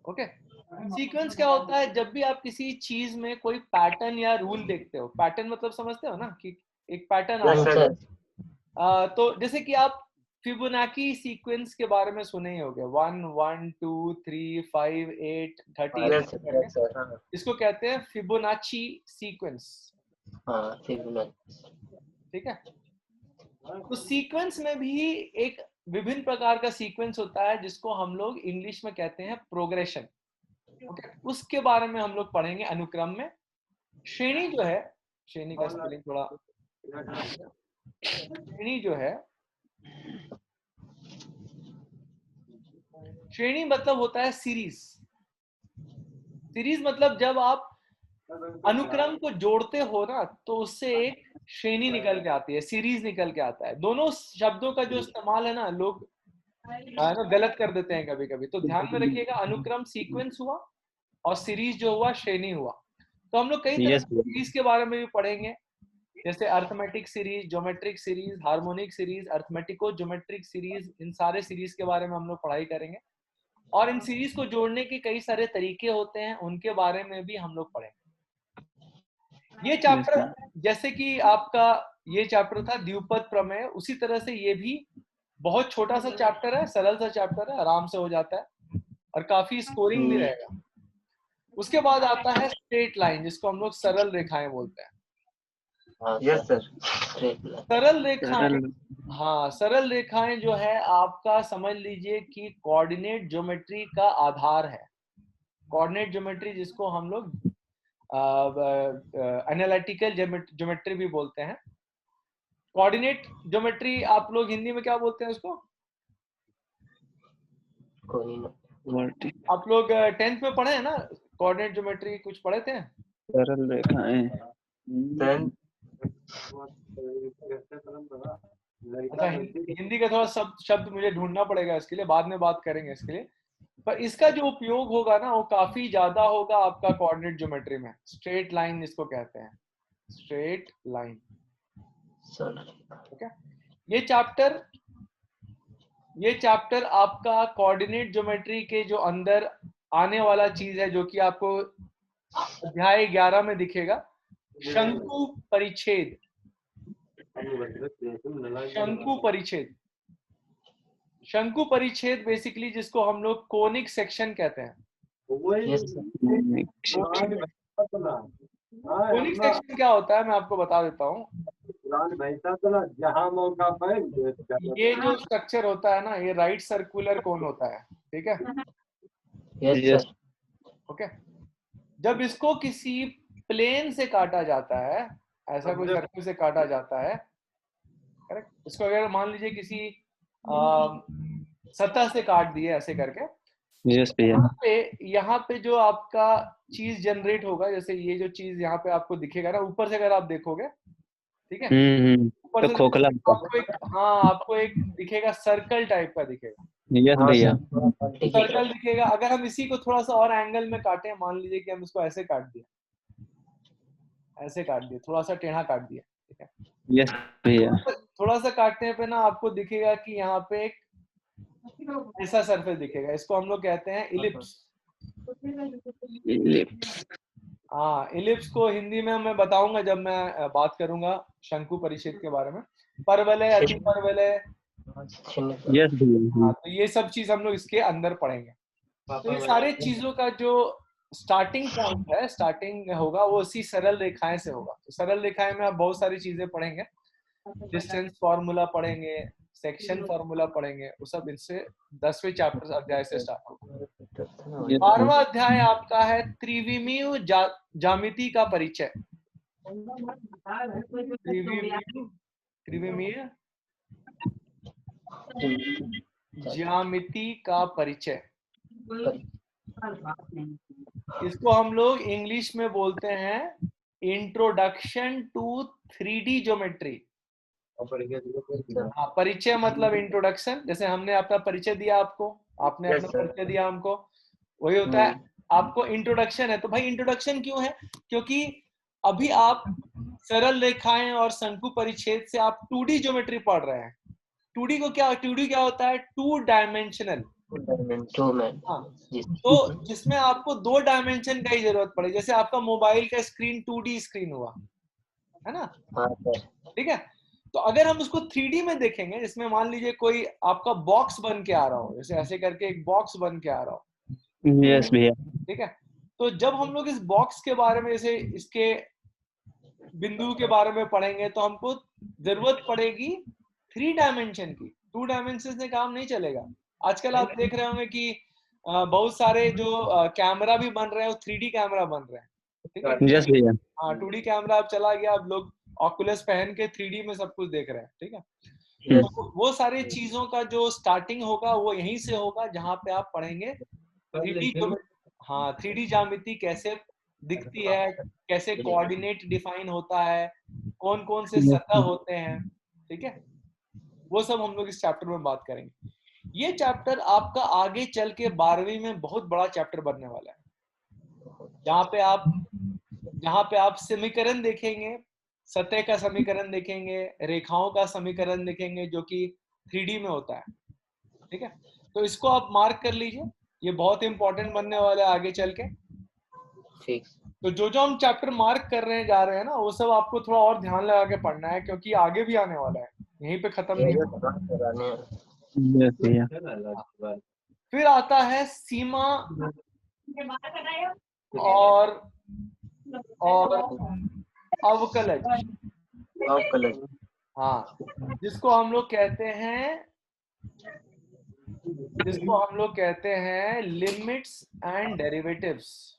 ओके, सीक्वेंस क्या होता है? जब भी आप किसी चीज में कोई पैटर्न या रूल देखते हो, पैटर्न मतलब समझते हो ना कि एक पैटर्न आता है। तो जैसे कि आप फिबोनाची सीक्वेंस के बारे में सुने ही होंगे, 1 1 2 3 5 8 13। इसको कहते हैं फिबोनाची सीक्वेंस। ठीक है, तो सीक्वेंस में भी एक विभिन्न प्रकार का सीक्वेंस होता है जिसको हम लोग इंग्लिश में कहते हैं प्रोग्रेशन। ओके, उसके बारे में हम लोग पढ़ेंगे अनुक्रम में। श्रेणी जो है, श्रेणी का स्पेलिंग थोड़ा, श्रेणी जो है, श्रेणी मतलब होता है सीरीज। सीरीज मतलब जब आप अनुक्रम को जोड़ते हो ना तो उससे एक श्रेणी निकल के आती है, सीरीज निकल के आता है। दोनों शब्दों का जो इस्तेमाल है ना, लोग गलत कर देते हैं कभी कभी, तो ध्यान में रखिएगा, अनुक्रम सीक्वेंस हुआ और सीरीज जो हुआ श्रेणी हुआ। तो हम लोग कई तरह की सीरीज के बारे में भी पढ़ेंगे, जैसे arithmetic series, geometric series, harmonic series, अर्थमेटिको ज्योमेट्रिक सीरीज, इन सारे सीरीज के बारे में हम लोग पढ़ाई करेंगे। और इन सीरीज को जोड़ने के कई सारे तरीके होते हैं, उनके बारे में भी हम लोग पढ़ेंगे। ये चैप्टर, जैसे कि आपका ये चैप्टर था द्विपद प्रमेय, उसी तरह से ये भी बहुत छोटा सा चैप्टर है, सरल सा चैप्टर है, आराम से हो जाता है और काफी स्कोरिंग भी रहेगा। उसके बाद आता है स्ट्रेट लाइन, जिसको हम लोग सरल रेखाएं बोलते हैं। Yes sir. सरल रेखाएं, हाँ, सरल रेखाएं जो है आपका समझ लीजिए कि कोऑर्डिनेट ज्योमेट्री का आधार है। कोऑर्डिनेट ज्योमेट्री जिसको हम लोग एनालिटिकल ज्योमेट्री भी बोलते हैं। कोऑर्डिनेट ज्योमेट्री आप लोग हिंदी में क्या बोलते हैं उसको? आप लोग 10th में पढ़े हैं ना कोऑर्डिनेट ज्योमेट्री, कुछ पढ़े थे? सरल रेखाएं। अच्छा, हिंदी का थोड़ा शब्द मुझे ढूंढना पड़ेगा इसके लिए, बाद में बात करेंगे इसके लिए। पर इसका जो उपयोग होगा ना वो काफी ज्यादा होगा आपका कोऑर्डिनेट ज्योमेट्री में। स्ट्रेट लाइन जिसको कहते हैं, स्ट्रेट लाइन। ओके, ये चैप्टर आपका कोऑर्डिनेट ज्योमेट्री के जो अंदर आने वाला चीज है, जो कि आपको अध्याय 11 में दिखेगा, शंकु परिच्छेद। शंकु परिच्छेद, शंकु परिच्छेद बेसिकली जिसको हम लोग कोनिक सेक्शन कहते हैं। कोनिक सेक्शन क्या होता है मैं आपको बता देता हूँ। ये जो स्ट्रक्चर होता है ना, ये राइट सर्कुलर कोन होता है, ठीक है? Yes sir. ओके, जब इसको किसी प्लेन से काटा जाता है, ऐसा कोई सर्कल से काटा जाता है, करेक्ट? इसको अगर मान लीजिए किसी सतह से काट दिए ऐसे करके, यस यहाँ पे जो आपका चीज जनरेट होगा, जैसे ये जो चीज यहाँ पे आपको दिखेगा ना, ऊपर से अगर आप देखोगे, ठीक है, ऊपर तो से खोखला आपको एक दिखेगा, सर्कल टाइप का दिखेगा। यस भैया, सर्कल दिखेगा। अगर हम इसी को थोड़ा सा और एंगल में काटें, मान लीजिए कि हम इसको ऐसे काट दिए, ऐसे काट दिए, थोड़ा सा टेढ़ा काट दिया, ठीक है? यस भैया, थोड़ा सा काटने पे ना आपको दिखेगा कि यहाँ पे एक ऐसा सरफेस दिखेगा, इसको हम लोग कहते हैं इलिप्स। हाँ, इलिप्स को हिंदी में मैं बताऊंगा जब मैं बात करूंगा शंकु परिच्छेद के बारे में। परवलय, अतिपरवलय, यस हाँ, तो ये सब चीज हम लोग इसके अंदर पढ़ेंगे। तो ये सारे चीजों का जो स्टार्टिंग पॉइंट है, स्टार्टिंग होगा वो उसी सरल रेखाएं से होगा। तो सरल रेखाएं में आप बहुत सारी चीजें पढ़ेंगे, डिस्टेंस फॉर्मूला पढ़ेंगे, सेक्शन फॉर्मूला पढ़ेंगे, वो सब इनसे 10वें चैप्टर अध्याय से स्टार्ट होगा। 12वां अध्याय आपका है त्रिविमीय ज्यामिति का परिचय। त्रिविमीय ज्यामिति का परिचय, इसको हम लोग इंग्लिश में बोलते हैं इंट्रोडक्शन टू 3D ज्योमेट्री। हाँ, परिचय मतलब इंट्रोडक्शन, जैसे हमने अपना परिचय दिया आपको, आपने अपना परिचय दिया हमको, वही होता है। आपको इंट्रोडक्शन है, तो भाई इंट्रोडक्शन क्यों है? क्योंकि अभी आप सरल रेखाएं और शंकु परिच्छेद से आप 2D ज्योमेट्री पढ़ रहे हैं। 2D क्या होता है? 2 डायमेंशनल। हाँ, तो जिसमें आपको 2 डायमेंशन का ही जरूरत पड़े, जैसे आपका मोबाइल का स्क्रीन 2D स्क्रीन हुआ है ना, ठीक है। तो अगर हम उसको 3D में देखेंगे, जिसमें मान लीजिए कोई आपका बॉक्स बन के आ रहा हो, जैसे ऐसे करके एक बॉक्स बन के आ रहा हो, यस भैया, ठीक है। तो जब हम लोग इस बॉक्स के बारे में, जैसे इसके बिंदु के बारे में पढ़ेंगे, तो हमको जरूरत पड़ेगी 3 डायमेंशन की। 2 डायमेंशन से काम नहीं चलेगा। आजकल आप देख रहे होंगे कि बहुत सारे जो कैमरा भी बन रहे हैं, वो 3D कैमरा बन रहे हैं, ठीक है। यस भैया, हाँ, 2D कैमरा अब चला गया, अब लोग ऑकुलस पहन के 3D में सब कुछ देख रहे हैं, ठीक है। तो वो सारी चीजों का जो स्टार्टिंग होगा वो यहीं से होगा, जहाँ पे आप पढ़ेंगे 3D हाँ, 3D ज्यामिति कैसे दिखती है, कैसे कोऑर्डिनेट डिफाइन होता है, कौन कौन से सतह होते हैं, ठीक है। वो सब हम लोग इस चैप्टर में बात करेंगे। ये चैप्टर आपका आगे चल के 12वीं में बहुत बड़ा चैप्टर बनने वाला है, जहाँ पे आप समीकरण देखेंगे, सतह का समीकरण देखेंगे, रेखाओं का समीकरण देखेंगे, जो कि 3D में होता है, ठीक है। तो इसको आप मार्क कर लीजिए, ये बहुत इंपॉर्टेंट बनने वाला है आगे चल के। ठीक, तो जो जो हम चैप्टर मार्क कर रहे हैं जा रहे हैं ना, वो सब आपको थोड़ा और ध्यान लगा के पढ़ना है, क्योंकि आगे भी आने वाला है, यहीं पे खत्म नहीं होगा। यस भैया। फिर आता है सीमा और अवकलज। हाँ, जिसको हम लोग कहते हैं लिमिट्स एंड डेरिवेटिव्स।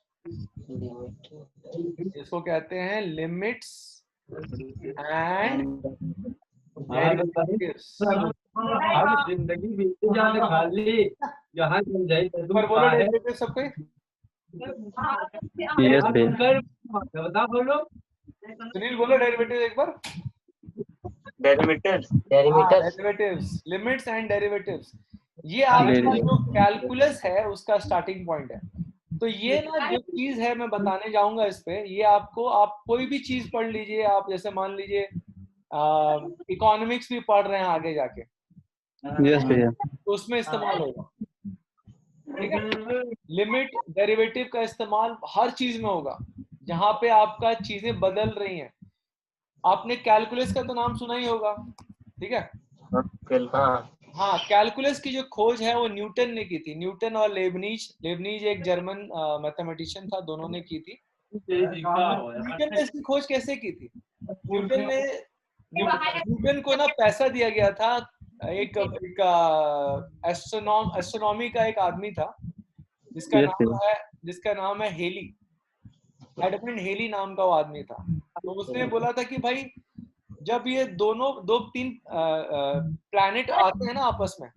इसको कहते हैं लिमिट्स एंड डेरिवेटिव्स। जिंदगी बीती जाने खाली जहाँ चल जाए पर बोलो डेरिवेटिव सबको। यस भैया, बता बोलो सुनील, बोलो डेरिवेटिव एक बार। डेरिवेटिव्स, लिमिट्स एंड डेरिवेटिव्स, ये आपका जो कैलकुलस है उसका स्टार्टिंग पॉइंट है। तो ये ना जो चीज है मैं बताने जाऊंगा इस पे, ये आपको, आप कोई भी चीज पढ़ लीजिए, आप जैसे मान लीजिए इकोनॉमिक्स भी पढ़ रहे हैं आगे जाके, यस भैया, तो उसमें इस्तेमाल होगा, ठीक है। लिमिट डेरिवेटिव का इस्तेमाल हर चीज में होगा जहां पे आपका चीजें बदल रही हैं। आपने कैलकुलस का तो नाम सुना ही होगा, ठीक है। हाँ, कैलकुलस की जो खोज है वो न्यूटन ने की थी, न्यूटन और लेबनीज एक जर्मन मैथमेटिशियन था, दोनों ने की थी। न्यूटन ने इसकी खोज कैसे की थी? न्यूटन को ना पैसा दिया गया था, एक एस्ट्रोनॉमी का एक आदमी था, जिसका नाम है हेली, एडमंड हेली नाम का वो आदमी था। तो उसने बोला था कि भाई, जब ये दो तीन प्लैनेट आते हैं ना आपस में,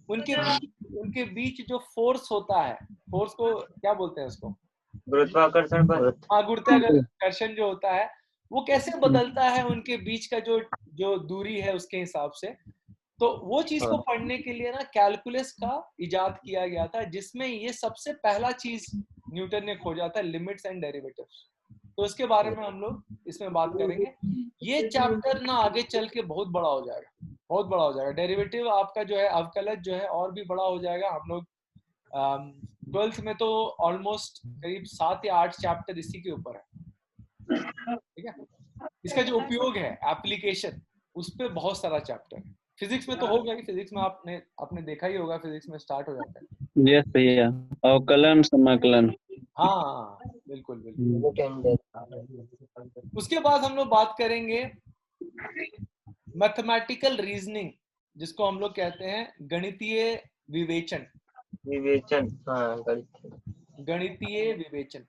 उनके बीच जो फोर्स होता है, फोर्स को क्या बोलते हैं उसको? गुरुत्वाकर्षण बल। हाँ, गुरुत्वाकर्षण जो होता है वो कैसे बदलता है उनके बीच का जो दूरी है उसके हिसाब से। तो वो चीज को पढ़ने के लिए ना कैलकुलस का इजाद किया गया था, जिसमें ये सबसे पहला चीज न्यूटन ने खोजा था, लिमिट्स एंड डेरिवेटिव्स। तो इसके बारे में हम लोग इसमें बात करेंगे। ये चैप्टर ना आगे चल के बहुत बड़ा हो जाएगा, बहुत बड़ा हो जाएगा। डेरिवेटिव आपका जो है, अवकलज जो है और भी बड़ा हो जाएगा। हम लोग 12th में तो ऑलमोस्ट करीब 7 या 8 चैप्टर इसी के ऊपर है, ठीक है। इसका जो उपयोग है, एप्लीकेशन, उस पर बहुत सारा चैप्टर है। फिजिक्स में तो होगा ही, फिजिक्स में आपने देखा ही होगा, फिजिक्स में स्टार्ट हो जाता है। यस भैया, अवकलन समाकलन। हाँ बिल्कुल बिल्कुल। उसके बाद हम लोग बात करेंगे मैथमेटिकल रीजनिंग, जिसको हम लोग कहते हैं गणितीय विवेचन। विवेचन, हाँ गणितीय विवेचन।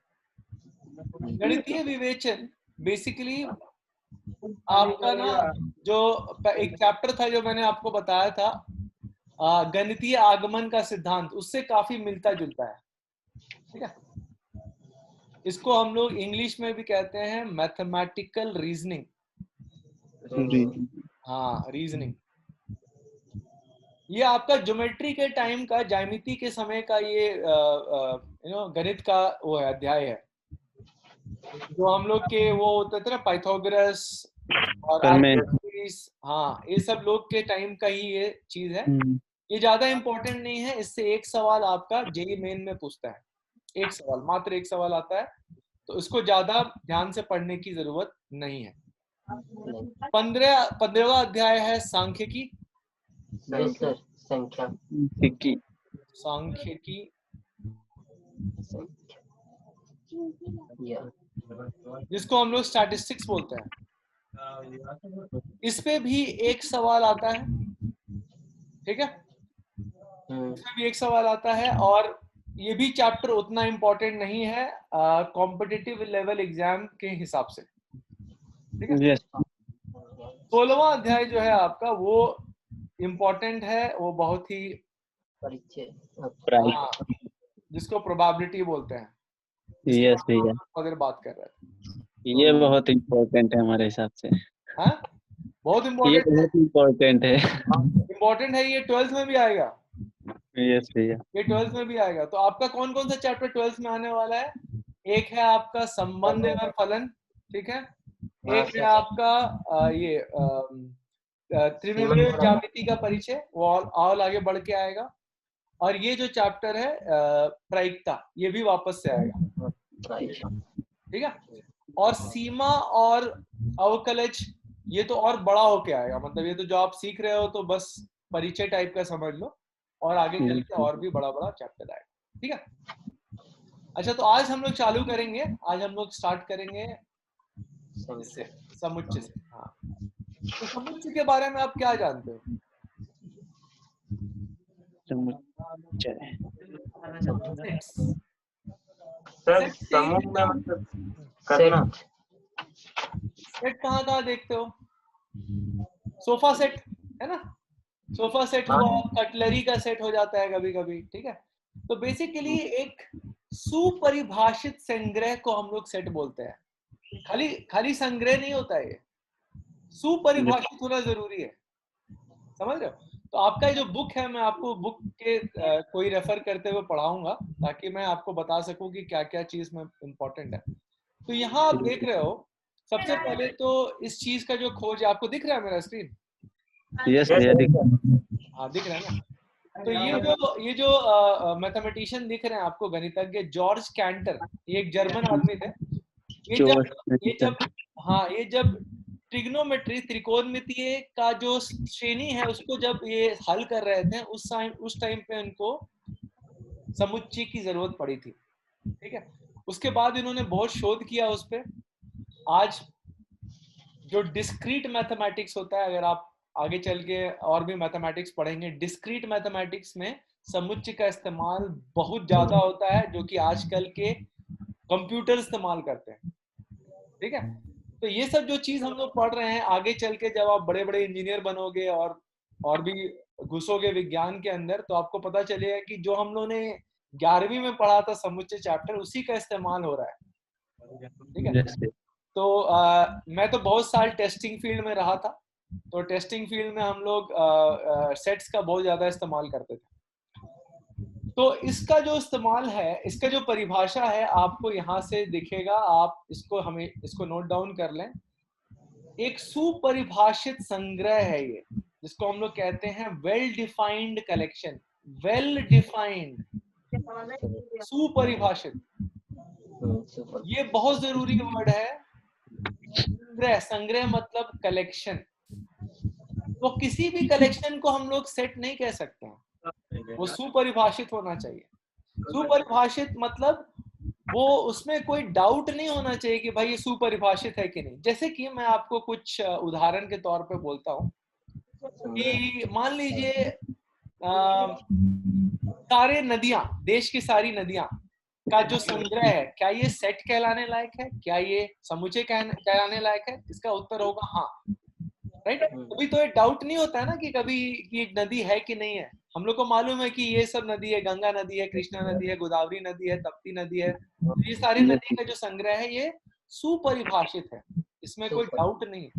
गणितीय विवेचन बेसिकली आपका ना, जो एक चैप्टर था जो मैंने आपको बताया था, गणितीय आगमन का सिद्धांत, उससे काफी मिलता जुलता है, ठीक है। इसको हम लोग इंग्लिश में भी कहते हैं मैथमेटिकल रीजनिंग। हाँ, रीजनिंग। ये आपका ज्योमेट्री के टाइम का, ज्यामिति के समय का ये गणित का वो है, अध्याय है, जो हम लोग के वो होते थे ना, पाइथागोरस और आर्किमिडीज, हाँ, ये सब लोग के टाइम का ही ये चीज है। ये ज्यादा इंपॉर्टेंट नहीं है। इससे एक सवाल आपका जेईई मेन में पूछता है, एक सवाल, मात्र एक सवाल आता है, तो इसको ज्यादा ध्यान से पढ़ने की जरूरत नहीं है। 15वां अध्याय है सांख्यिकी। सांख्यिकी, जिसको हम लोग स्टैटिस्टिक्स बोलते हैं। इस पे भी एक सवाल आता है, ठीक है, इसमें भी एक सवाल आता है। और ये भी चैप्टर उतना इम्पोर्टेंट नहीं है कॉम्पिटिटिव लेवल एग्जाम के हिसाब से, ठीक है। 16वां अध्याय जो है आपका, वो इम्पोर्टेंट है, वो बहुत ही, जिसको प्रोबेबिलिटी बोलते हैं। यस भैया, अगर बात कर रहे थे, ये बहुत इम्पोर्टेंट है हमारे हिसाब से। हाँ, बहुत इम्पोर्टेंट है। इम्पोर्टेंट है, इम्पोर्टेंट है। ये 12th में भी आएगा। यस भैया, ये 12th में भी आएगा। तो आपका कौन कौन सा चैप्टर 12th में आने वाला है? एक है आपका संबंध और फलन, ठीक है। एक है आपका ये त्रिविमीय ज्यामिति का परिचय, वो और आगे बढ़ के आएगा। और ये जो चैप्टर है प्रायिकता, ये भी वापस से आएगा, ठीक है। और सीमा और अवकलज, ये तो और बड़ा होके आएगा। मतलब ये तो जो आप सीख रहे हो तो बस परिचय टाइप का समझ लो, और आगे चल के और भी बड़ा बड़ा चैप्टर आएगा, ठीक है। अच्छा, तो आज हम लोग चालू करेंगे, आज हम लोग स्टार्ट करेंगे समुच्चय से। हाँ, तो समुच्चय के बारे में आप क्या जानते हो? सर समूह में मतलब करना। सेट कहाँ देखते हो? सोफा सेट है ना, सोफा सेट हुआ, कटलरी का सेट हो जाता है कभी कभी, ठीक है। तो बेसिकली एक सुपरिभाषित संग्रह को हम लोग सेट बोलते हैं। खाली संग्रह नहीं होता है, ये सुपरिभाषित होना जरूरी है, समझ रहे हो? तो आपका जो बुक है, मैं आपको बुक के कोई रेफर करते हुए पढ़ाऊंगा, ताकि मैं आपको बता सकूं कि क्या क्या चीज में इम्पोर्टेंट है। तो यहाँ आप देख रहे हो, सबसे पहले तो इस चीज का जो खोज है, आपको दिख रहा है मेरा स्क्रीन? यस भैया, हाँ, दिख रहा है ना। तो ये जो मैथमेटिशियन दिख रहे हैं आपको, गणितज्ञ जॉर्ज कैंटर, ये एक जर्मन आदमी थे। ये जब ट्रिग्नोमेट्री, त्रिकोणमितीय का जो श्रेणी है, उसको जब ये हल कर रहे थे, उस टाइम पे उनको समुच्चय की जरूरत पड़ी थी, ठीक है। उसके बाद इन्होंने बहुत शोध किया उस पे। आज जो डिस्क्रीट मैथमेटिक्स होता है, अगर आप आगे चल के और भी मैथमेटिक्स पढ़ेंगे, डिस्क्रीट मैथमेटिक्स में समुच्चय का इस्तेमाल बहुत ज्यादा होता है, जो कि आजकल के कंप्यूटर इस्तेमाल करते हैं, ठीक है। तो ये सब जो चीज हम लोग पढ़ रहे हैं, आगे चल के जब आप बड़े बड़े इंजीनियर बनोगे और भी घुसोगे विज्ञान के अंदर, तो आपको पता चलेगा कि जो हम लोगों ने 11वीं में पढ़ा था समुच्चय चैप्टर, उसी का इस्तेमाल हो रहा है, ठीक है। तो मैं तो बहुत साल टेस्टिंग फील्ड में रहा था, तो टेस्टिंग फील्ड में हम लोग सेट्स का बहुत ज्यादा इस्तेमाल करते थे। तो इसका जो इस्तेमाल है, इसका जो परिभाषा है आपको यहाँ से दिखेगा, आप इसको नोट डाउन कर लें। एक सुपरिभाषित संग्रह है ये, जिसको हम लोग कहते हैं well defined collection. Well defined, सुपरिभाषित, ये बहुत जरूरी वर्ड है। संग्रह, संग्रह मतलब कलेक्शन। तो किसी भी कलेक्शन को हम लोग सेट नहीं कह सकते हैं, वो सुपरिभाषित होना चाहिए। सुपरिभाषित मतलब वो उसमें कोई डाउट नहीं होना चाहिए कि भाई ये सुपरिभाषित है कि नहीं। जैसे कि मैं आपको कुछ उदाहरण के तौर पे बोलता हूँ कि मान लीजिए सारे नदियां, देश की सारी नदियां का जो संग्रह है, क्या ये सेट कहलाने लायक है, क्या ये समुच्चय कहलाने लायक है? इसका उत्तर होगा हाँ, राइट। कभी तो ये डाउट नहीं होता है ना कि कभी कि नदी है कि नहीं है। हम लोग को मालूम है कि ये सब नदी है, गंगा नदी है, कृष्णा नदी है, गोदावरी नदी है, तप्ती नदी है। ये सारी नदी का जो संग्रह है ये सुपरिभाषित है, इसमें कोई डाउट नहीं है।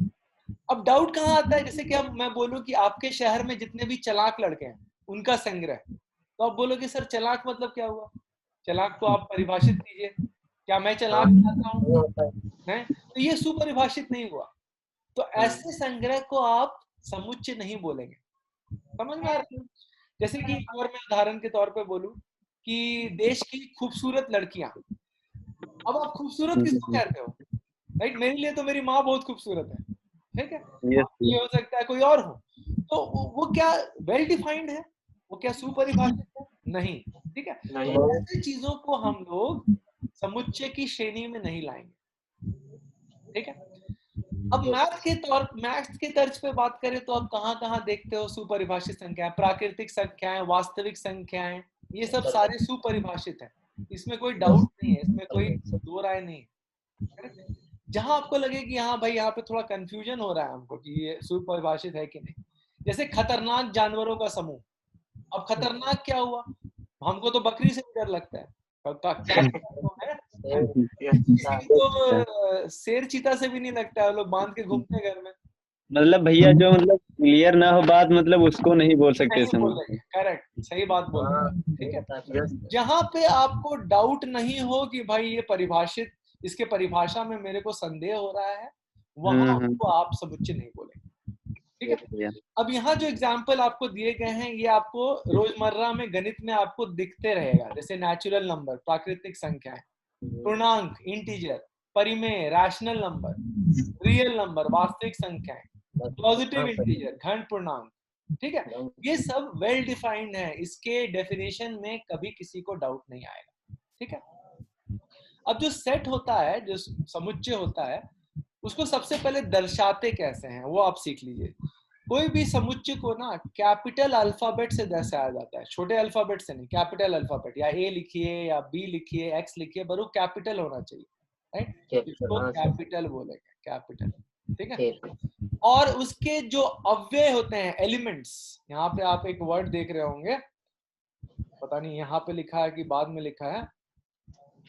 अब डाउट कहाँ आता है? जैसे कि अब मैं बोलूं कि आपके शहर में जितने भी चालाक लड़के हैं उनका संग्रह, तो आप बोलोगे सर चालाक मतलब क्या हुआ? चालाक तो आप परिभाषित कीजिए, क्या मैं चालाक चाहता हूँ? तो ये सुपरिभाषित नहीं हुआ। तो ऐसे संग्रह को आप समुच्चय नहीं बोलेंगे, समझ में आ रहा है? जैसे कि अगर मैं उदाहरण के तौर पे बोलूं कि देश की खूबसूरत लड़कियां, अब आप खूबसूरत किसको कहते हो? राइट, मेरे लिए तो मेरी माँ बहुत खूबसूरत है, ठीक है। ये हो सकता है कोई और हो, तो वो क्या वेल डिफाइंड है? वो क्या सुपरिभाषित है? नहीं, ठीक है। तो ऐसी चीजों को हम लोग समुच्चय की श्रेणी में नहीं लाएंगे, ठीक है। अब मैथ्स के तर्ज पे बात करें तो आप कहाँ देखते हो सुपरिभाषित संख्याएं? प्राकृतिक संख्याएं, वास्तविक संख्याएं, ये सब सारे सुपरिभाषित है, इसमें कोई डाउट नहीं है, इसमें कोई दो राय नहीं है। जहां आपको लगे कि हाँ भाई यहाँ पे थोड़ा कंफ्यूजन हो रहा है हमको कि ये सुपरिभाषित है कि नहीं, जैसे खतरनाक जानवरों का समूह। अब खतरनाक क्या हुआ? हमको तो बकरी से डर लगता है, तो शेर चीता से भी नहीं लगता है, लोग बांध के घूमते हैं घर में। मतलब भैया जो मतलब क्लियर ना हो बात, मतलब उसको नहीं बोल सकते नहीं, करेक्ट, सही बात बोल रहे हैं, ठीक है। जहां पे आपको डाउट नहीं हो कि भाई ये परिभाषित, इसके परिभाषा में मेरे को संदेह हो रहा है, वहां आपको आप समुच्चय नहीं बोलेंगे, ठीक है। अब यहाँ जो एग्जाम्पल आपको दिए गए हैं ये आपको रोजमर्रा में गणित में आपको दिखते रहेगा, जैसे नेचुरल नंबर, प्राकृतिक संख्याएं, पूर्णांक इंटीजर, परिमेय रैशनल नंबर, रियल नंबर वास्तविक संख्याएं, पॉजिटिव इंटीजर घन पूर्णांक, ठीक है। ये सब वेल डिफाइंड है, इसके डेफिनेशन में कभी किसी को डाउट नहीं आएगा, ठीक है। अब जो सेट होता है, जो समुच्चय होता है, उसको सबसे पहले दर्शाते कैसे हैं वो आप सीख लीजिए। कोई भी समुच्चय को ना कैपिटल अल्फाबेट से दर्शाया जाता है, छोटे अल्फाबेट से नहीं, कैपिटल अल्फाबेट, या ए लिखिए या बी लिखिए, एक्स लिखिए, पर वो कैपिटल होना चाहिए, राइट। इसको कैपिटल बोलेंगे, कैपिटल, ठीक है। और उसके जो अव्यय होते हैं, एलिमेंट्स, यहाँ पे आप एक वर्ड देख रहे होंगे, पता नहीं यहाँ पे लिखा है कि बाद में लिखा है,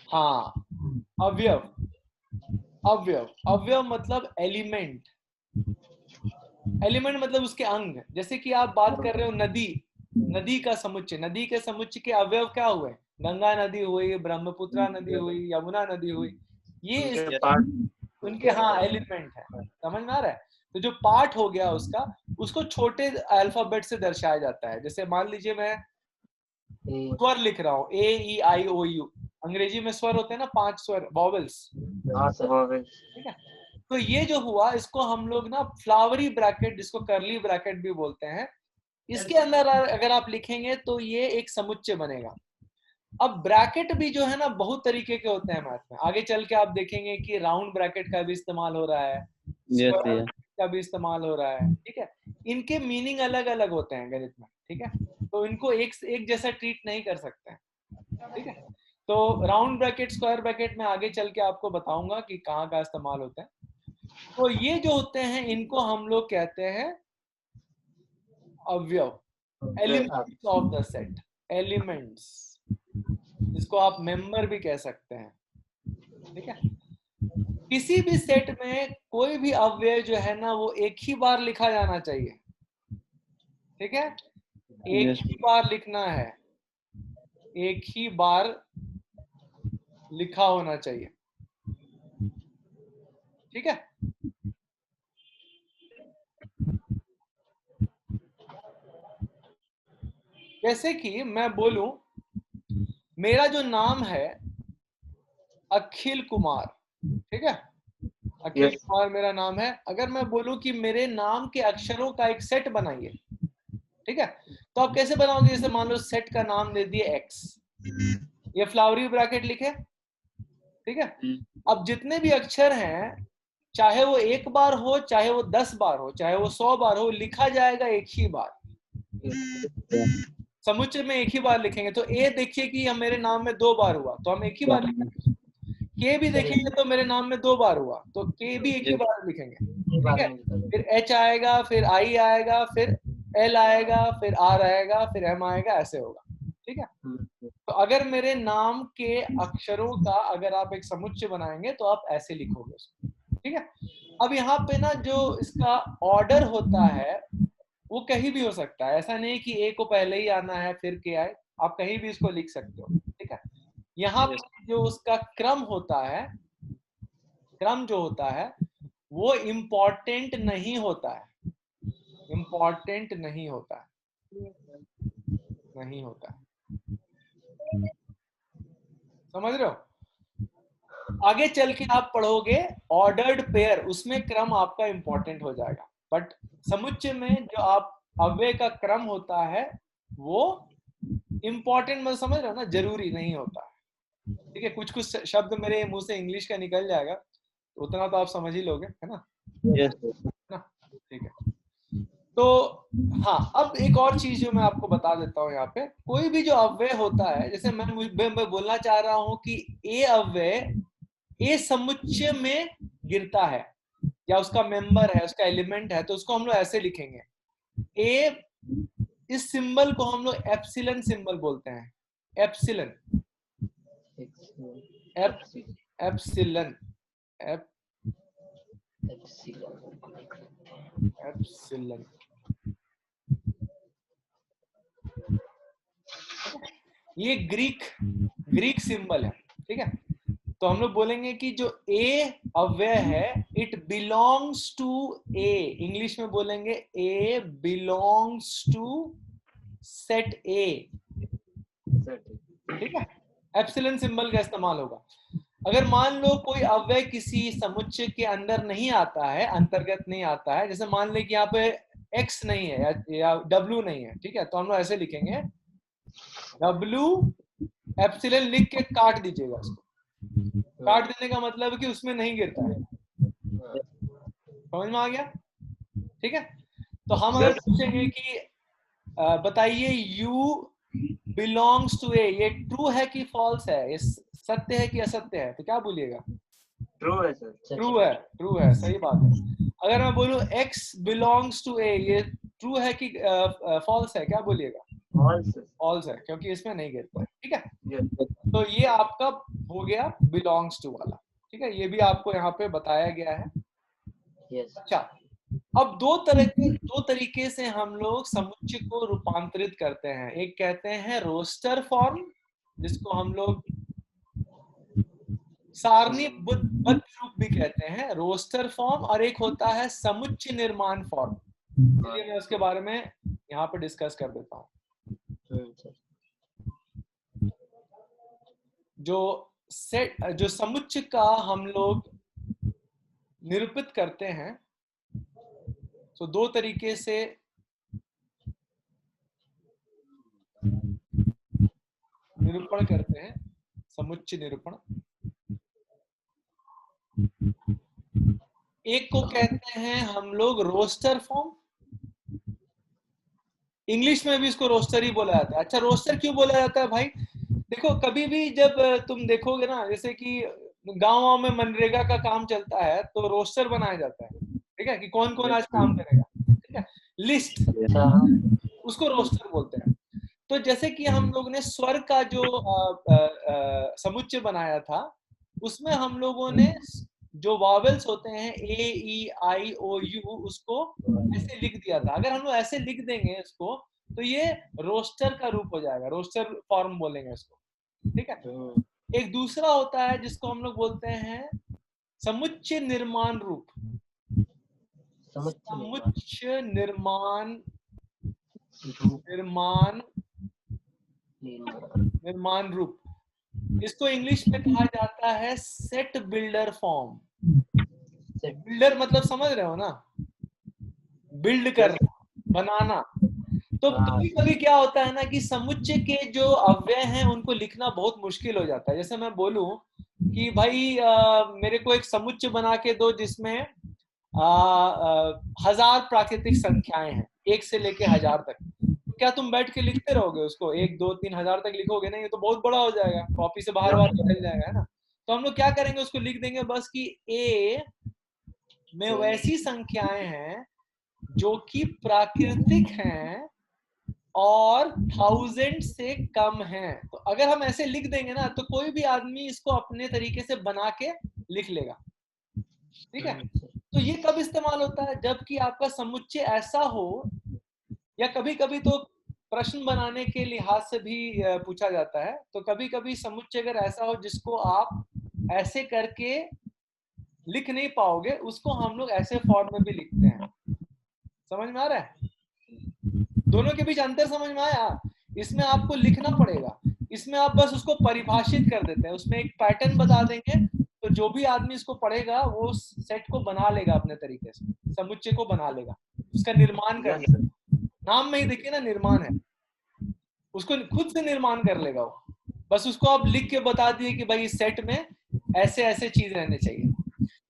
हाँ, अवयव। अवयव, अवयव मतलब एलिमेंट, एलिमेंट मतलब उसके अंग। जैसे कि आप बात कर रहे हो नदी, नदी का समुच्चय, नदी के समुच्चय के अवयव क्या हुए? गंगा नदी हुई, ब्रह्मपुत्र नदी हुई, यमुना नदी हुई, ये उनके हाँ एलिमेंट है, समझ में आ रहा है। तो जो पार्ट हो गया उसका, उसको छोटे अल्फाबेट से दर्शाया जाता है। जैसे मान लीजिए मैं स्वर लिख रहा हूँ, ए ई आई ओ यू, अंग्रेजी में स्वर होते हैं ना 5 स्वर, वॉवेल्स, ठीक है। तो ये जो हुआ, इसको हम लोग ना फ्लावरी ब्रैकेट, जिसको करली ब्रैकेट भी बोलते हैं, इसके अंदर अगर आप लिखेंगे तो ये एक समुच्चय बनेगा। अब ब्रैकेट भी जो है ना बहुत तरीके के होते हैं मैथ में, आगे चल के आप देखेंगे कि राउंड ब्रैकेट का भी इस्तेमाल हो रहा है, स्क्वायर का भी इस्तेमाल हो रहा है, ठीक है। इनके मीनिंग अलग अलग होते हैं गणित में, ठीक है, तो इनको एक जैसा ट्रीट नहीं कर सकते हैं, ठीक है। तो राउंड ब्रैकेट, स्क्वायर ब्रैकेट में आगे चल के आपको बताऊंगा कि कहाँ का इस्तेमाल होता है। तो ये जो होते हैं इनको हम लोग कहते हैं अवयव, elements of the set, elements, जिसको आप मेंबर भी कह सकते हैं, ठीक है। किसी भी सेट में कोई भी अवयव जो है ना वो एक ही बार लिखा जाना चाहिए, ठीक है, एक ही बार लिखना है। एक ही बार लिखा होना चाहिए। ठीक है, जैसे कि मैं बोलूं मेरा जो नाम है अखिल कुमार, ठीक है, अखिल Yes. कुमार मेरा नाम है। अगर मैं बोलूं कि मेरे नाम के अक्षरों का एक सेट बनाइए, ठीक है, तो आप कैसे बनाओगे? जैसे मान लो सेट का नाम दे दिए एक्स, ये फ्लावरी ब्रैकेट लिखे, ठीक है। अब जितने भी अक्षर हैं, चाहे वो एक बार हो, चाहे वो 10 बार हो, चाहे वो 100 बार हो, लिखा जाएगा एक ही बार। समुच्चय में एक ही बार लिखेंगे। तो ए देखिए कि हम मेरे नाम में 2 बार हुआ, तो हम एक ही बार लिखेंगे। के भी देखेंगे तो मेरे नाम में 2 बार हुआ, तो के भी एक ही बार लिखेंगे, ठीक है। फिर एच आएगा, फिर आई आएगा, फिर एल आएगा, फिर आर आएगा, फिर एम आएगा, ऐसे होगा, ठीक है। तो अगर मेरे नाम के अक्षरों का अगर आप एक समुच्चय बनाएंगे तो आप ऐसे लिखोगे उसको, ठीक है। अब यहाँ पे ना जो इसका ऑर्डर होता है वो कहीं भी हो सकता है, ऐसा नहीं कि ए को पहले ही आना है फिर के आए, आप कहीं भी इसको लिख सकते हो, ठीक है। यहाँ पे जो उसका क्रम होता है, क्रम जो होता है वो इम्पोर्टेंट नहीं होता है, इम्पोर्टेंट नहीं होता है, नहीं होता है, समझ रहे हो? आगे चल के आप पढ़ोगे ऑर्डर्ड पेयर, उसमें क्रम आपका इंपॉर्टेंट हो जाएगा, बट समुच्चय में जो आप अव्यय का क्रम होता है वो इंपॉर्टेंट, मतलब समझ रहे हो ना, जरूरी नहीं होता है, ठीक है। कुछ कुछ शब्द मेरे मुंह से इंग्लिश का निकल जाएगा, तो उतना तो आप समझ ही लोगे, है ना? ना, ठीक है। तो हाँ, अब एक और चीज जो मैं आपको बता देता हूँ, यहाँ पे कोई भी जो अव्यय होता है, जैसे मैं बोलना चाह रहा हूँ कि ए अव्यय ए समुच्चय में गिरता है या उसका मेंबर है, उसका एलिमेंट है, तो उसको हम लोग ऐसे लिखेंगे। ए, इस सिंबल को हम लोग एप्सिलन सिंबल बोलते हैं, एप्सिलन, एप्सिलन, एप्सिलन। ये ग्रीक सिंबल है, ठीक है। तो हम लोग बोलेंगे कि जो ए अव्यय है it belongs to A, English में बोलेंगे A belongs to set A, ठीक है। एप्सिलन सिंबल का इस्तेमाल होगा। अगर मान लो कोई अव्यय किसी समुच्चय के अंदर नहीं आता है, अंतर्गत नहीं आता है, जैसे मान ले कि यहाँ पे एक्स नहीं है या डब्ल्यू नहीं है, ठीक है, तो हम लोग ऐसे लिखेंगे डब्ल्यू एप्सिलन, लिख के काट दीजिएगा उसको। काट देने का मतलब है कि उसमें नहीं गिरता है, समझ में आ गया, ठीक है। तो हम अगर पूछेंगे कि बताइए यू बिलोंग्स टू ए, ये ट्रू है कि फॉल्स है, ये सत्य है कि असत्य है, तो क्या बोलिएगा? ट्रू है सर। ट्रू है, ट्रू है, सही बात है। अगर मैं बोलूं एक्स बिलोंग्स टू ए, ये ट्रू है कि फॉल्स है, क्या बोलिएगा? फॉल्स है, क्योंकि इसमें नहीं गिरता है, ठीक है। तो ये आपका हो गया बिलोंग्स टू वाला, ठीक है, ये भी आपको यहाँ पे बताया गया है। अच्छा, अब दो तरीके से हम लोग समुच्चय को रूपांतरित करते हैं। एक कहते हैं रोस्टर फॉर्म, जिसको हम लोग सारणीबद्ध रूप भी कहते हैं, रोस्टर फॉर्म, और एक होता है समुच्चय निर्माण फॉर्म। चलिए मैं उसके बारे में यहाँ पे डिस्कस कर देता हूँ। जो समुच्चय का हम लोग निरूपित करते हैं, तो दो तरीके से निरूपण करते हैं, समुच्चय निरूपण। एक को कहते हैं हम लोग रोस्टर फॉर्म, इंग्लिश में भी इसको रोस्टर ही बोला जाता है। अच्छा, रोस्टर क्यों बोला जाता है भाई? देखो, कभी भी जब तुम देखोगे ना, जैसे कि गांव में मनरेगा का काम चलता है तो रोस्टर बनाया जाता है, ठीक है, कि कौन कौन आज काम करेगा, ठीक है, लिस्ट, उसको रोस्टर बोलते हैं। तो जैसे कि हम लोग ने स्वर का जो समुच्चय बनाया था, उसमें हम लोगों ने जो वॉवेल्स होते हैं ए ई आई ओ यू, उसको ऐसे लिख दिया था। अगर हम लोग ऐसे लिख देंगे इसको, तो ये रोस्टर का रूप हो जाएगा, रोस्टर फॉर्म बोलेंगे इसको, ठीक है। एक दूसरा होता है जिसको हम लोग बोलते हैं समुच्चय निर्माण रूप। समुच्चय निर्माण रूप, इसको इंग्लिश में कहा जाता है सेट बिल्डर फॉर्म। बिल्डर मतलब समझ रहे हो ना, बिल्ड करना, बनाना। तो कभी कभी क्या होता है ना कि समुच्चय के जो अव्यय हैं उनको लिखना बहुत मुश्किल हो जाता है। जैसे मैं बोलूं कि भाई मेरे को एक समुच्चय बना के दो जिसमें 1000 प्राकृतिक संख्याएं हैं, 1 से लेके 1000 तक। क्या तुम बैठ के लिखते रहोगे उसको? 1 2 3 1000 तक लिखोगे नहीं, ये तो बहुत बड़ा हो जाएगा, कॉपी से बाहर निकल जाएगा, है ना। तो हम लोग क्या करेंगे, उसको लिख देंगे बस कि ए में वैसी संख्याएं हैं जो कि प्राकृतिक हैं और 1000 से कम हैं। तो अगर हम ऐसे लिख देंगे ना तो कोई भी आदमी इसको अपने तरीके से बना के लिख लेगा, ठीक है। तो ये कब इस्तेमाल होता है? जबकि आपका समुच्चय ऐसा हो, या कभी कभी तो प्रश्न बनाने के लिहाज से भी पूछा जाता है। तो कभी कभी समुच्चय अगर ऐसा हो जिसको आप ऐसे करके लिख नहीं पाओगे, उसको हम लोग ऐसे फॉर्म में भी लिखते हैं। समझ में आ रहा है? दोनों के बीच अंतर समझ में आया? इसमें आपको लिखना पड़ेगा, इसमें आप बस उसको परिभाषित कर देते हैं, उसमें एक पैटर्न बता देंगे, तो जो भी आदमी इसको पढ़ेगा वो सेट को बना लेगा अपने तरीके से, समुच्चय को बना लेगा, उसका निर्माण कर लेगा। नाम में ही देखिए ना, निर्माण है, उसको खुद से निर्माण कर लेगा वो। बस उसको आप लिख के बता दिए कि भाई इस सेट में ऐसे ऐसे चीज रहने चाहिए।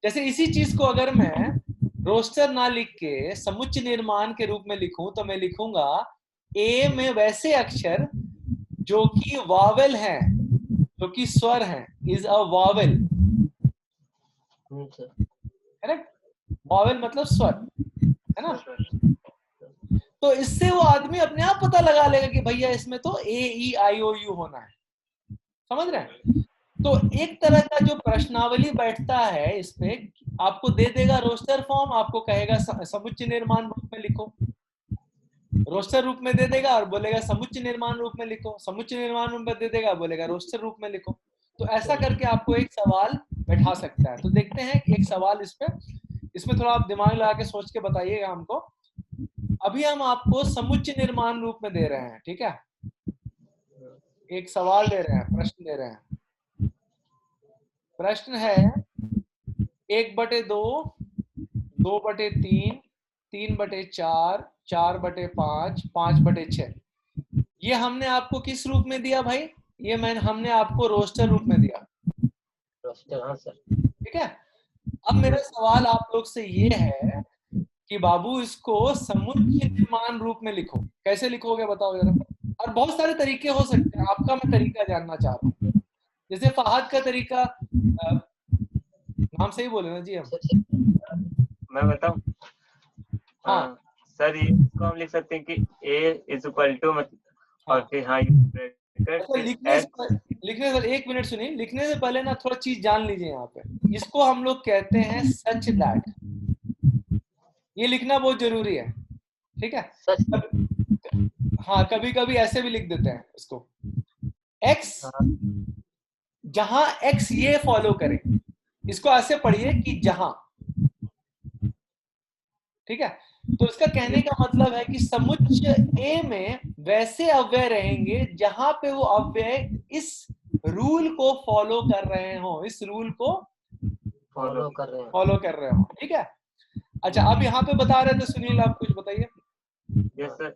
जैसे इसी चीज को अगर मैं रोस्टर ना लिख के समुच्चय निर्माण के रूप में लिखूं तो मैं लिखूंगा ए में वैसे अक्षर जो कि वावेल हैं, जो कि स्वर हैं, is a Wavell, correct. Wavell मतलब स्वर, है ना। तो इससे वो आदमी अपने आप पता लगा लेगा कि भैया इसमें तो ए ई आई ओ यू होना है। समझ रहे हैं? तो एक तरह का जो प्रश्नावली बैठता है इस पे, आपको दे देगा रोस्टर फॉर्म, आपको कहेगा समुच्चय निर्माण रूप में लिखो, रोस्टर रूप में दे देगा और बोलेगा समुच्चय निर्माण रूप में लिखो, समुच्चय निर्माण रूप में दे देगा, बोलेगा रोस्टर रूप में लिखो। तो ऐसा करके आपको एक सवाल बैठा सकता है। तो देखते हैं एक सवाल इस पे, इसमें थोड़ा आप दिमाग लगा के सोच के बताइएगा हमको। अभी हम आपको समुच्चय निर्माण रूप में दे रहे हैं, ठीक है। एक सवाल दे रहे हैं, प्रश्न दे रहे हैं। प्रश्न है 1/2, 2/3, 3/4, 4/5, 5/6। ये हमने आपको किस रूप में दिया भाई? ये हमने आपको रोस्टर रूप में दिया, ठीक है। अब मेरा सवाल आप लोग से ये है कि बाबू इसको समुच्चय निर्माण रूप में लिखो। कैसे लिखोगे बताओ जरा। और बहुत सारे तरीके हो सकते हैं, आपका मैं तरीका जानना चाह रहा हूँ। जैसे फहद का तरीका, नाम सही बोले ना जी हम? मैं बताऊं? हाँ सर, ये इसको हम लिख सकते हैं कि a इज इक्वल टू, और फिर हाँ लिखने से 1 मिनट सुनिए, लिखने से पहले ना थोड़ा चीज जान लीजिए यहाँ पे। इसको हम लोग कहते हैं सच दैट। ये लिखना बहुत जरूरी है, ठीक है। हाँ, कभी कभी ऐसे भी लिख देते हैं इसको, x जहां x ये फॉलो करे, इसको ऐसे पढ़िए कि जहां, ठीक है। तो इसका कहने का मतलब है कि समुच्चय A में वैसे अव्यय रहेंगे जहां पे वो अव्यय इस रूल को फॉलो कर रहे हो, इस रूल को फॉलो कर रहे हो, ठीक है। अच्छा, अब यहाँ पे बता रहे थे सुनील, आप कुछ बताइए। यस सर,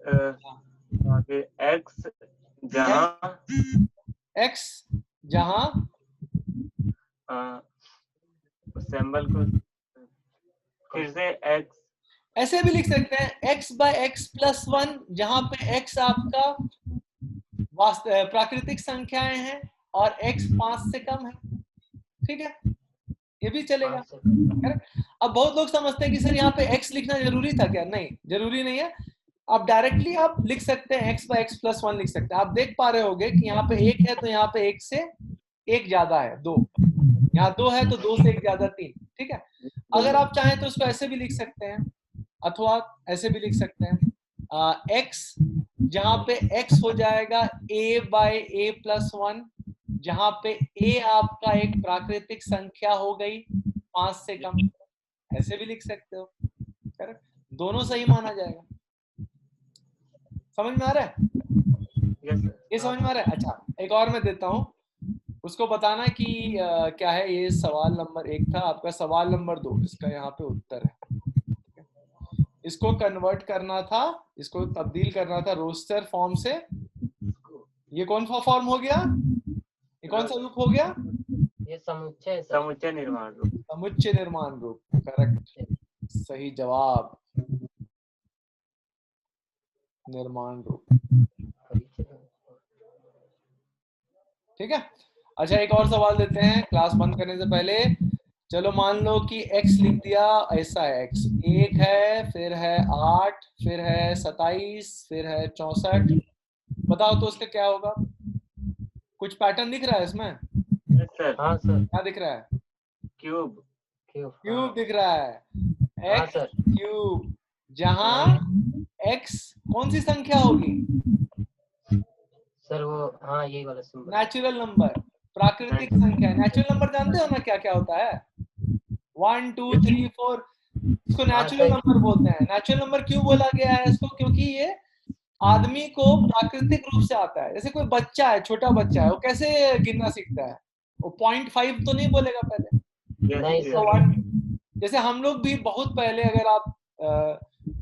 x जहां सिंबल को फिर से x ऐसे भी लिख सकते हैं, x/x+1, जहां पे x आपका प्राकृतिक संख्याएं हैं और x 5 से कम है, ठीक है। ये भी चलेगा। अब बहुत लोग समझते हैं कि सर यहाँ पे x लिखना जरूरी था क्या? नहीं, जरूरी नहीं है। आप डायरेक्टली आप लिख सकते हैं x/x+1 लिख सकते हैं। आप देख पा रहे होगे कि यहाँ पे 1 है तो यहाँ पे 1 से 1 ज्यादा है 2, यहाँ 2 है तो 2 से 1 ज्यादा 3, ठीक है। अगर आप चाहें तो उसको ऐसे भी लिख सकते हैं, अथवा ऐसे भी लिख सकते हैं, x जहां पे x हो जाएगा a बाय a प्लस 1, जहां पे a आपका एक प्राकृतिक संख्या हो गई 5 से कम, ऐसे भी लिख सकते हो, करेक्ट, दोनों सही माना जाएगा। समझ में आ रहा है? Yes sir. ये समझ में आ रहा है? अच्छा, एक और मैं देता हूँ, उसको बताना कि क्या है। ये सवाल नंबर 1 था आपका, सवाल नंबर 2 इसका यहाँ पे उत्तर है। इसको कन्वर्ट करना था, इसको तब्दील करना था रोस्टर फॉर्म से। ये कौन सा फॉर्म हो गया? ये कौन सा रूप हो गया? ये समुच्चय सर। समुच्चय निर्माण रूप। समुच्चय निर्माण रूप, करेक्ट, सही जवाब, निर्माण रूप। ठीक है। अच्छा, एक और सवाल देते हैं क्लास बंद करने से पहले। चलो मान लो कि x लिख दिया, ऐसा है, x 1 है, फिर है 8, फिर है 27, फिर है 64। बताओ तो उसका क्या होगा? कुछ पैटर्न दिख रहा है इसमें? Yes sir. हाँ सर। क्या दिख रहा है? क्यूब। क्यूब दिख रहा है, हाँ x सर। क्यूब, जहां x कौन सी संख्या होगी? सर वो हाँ यही वाला सिंबल। नेचुरल नंबर, प्राकृतिक संख्या। नेचुरल नंबर जानते हो ना क्या क्या होता है? 1 2 3 4, इसको नेचुरल नंबर बोलते हैं। नेचुरल नंबर क्यों बोला गया है इसको? क्योंकि ये आदमी को प्राकृतिक रूप से आता है। जैसे कोई बच्चा है, छोटा बच्चा है, वो कैसे गिनना सीखता है? वो 0.5 तो नहीं बोलेगा पहले, नहीं तो सर। 1। जैसे हम लोग भी बहुत पहले, अगर आप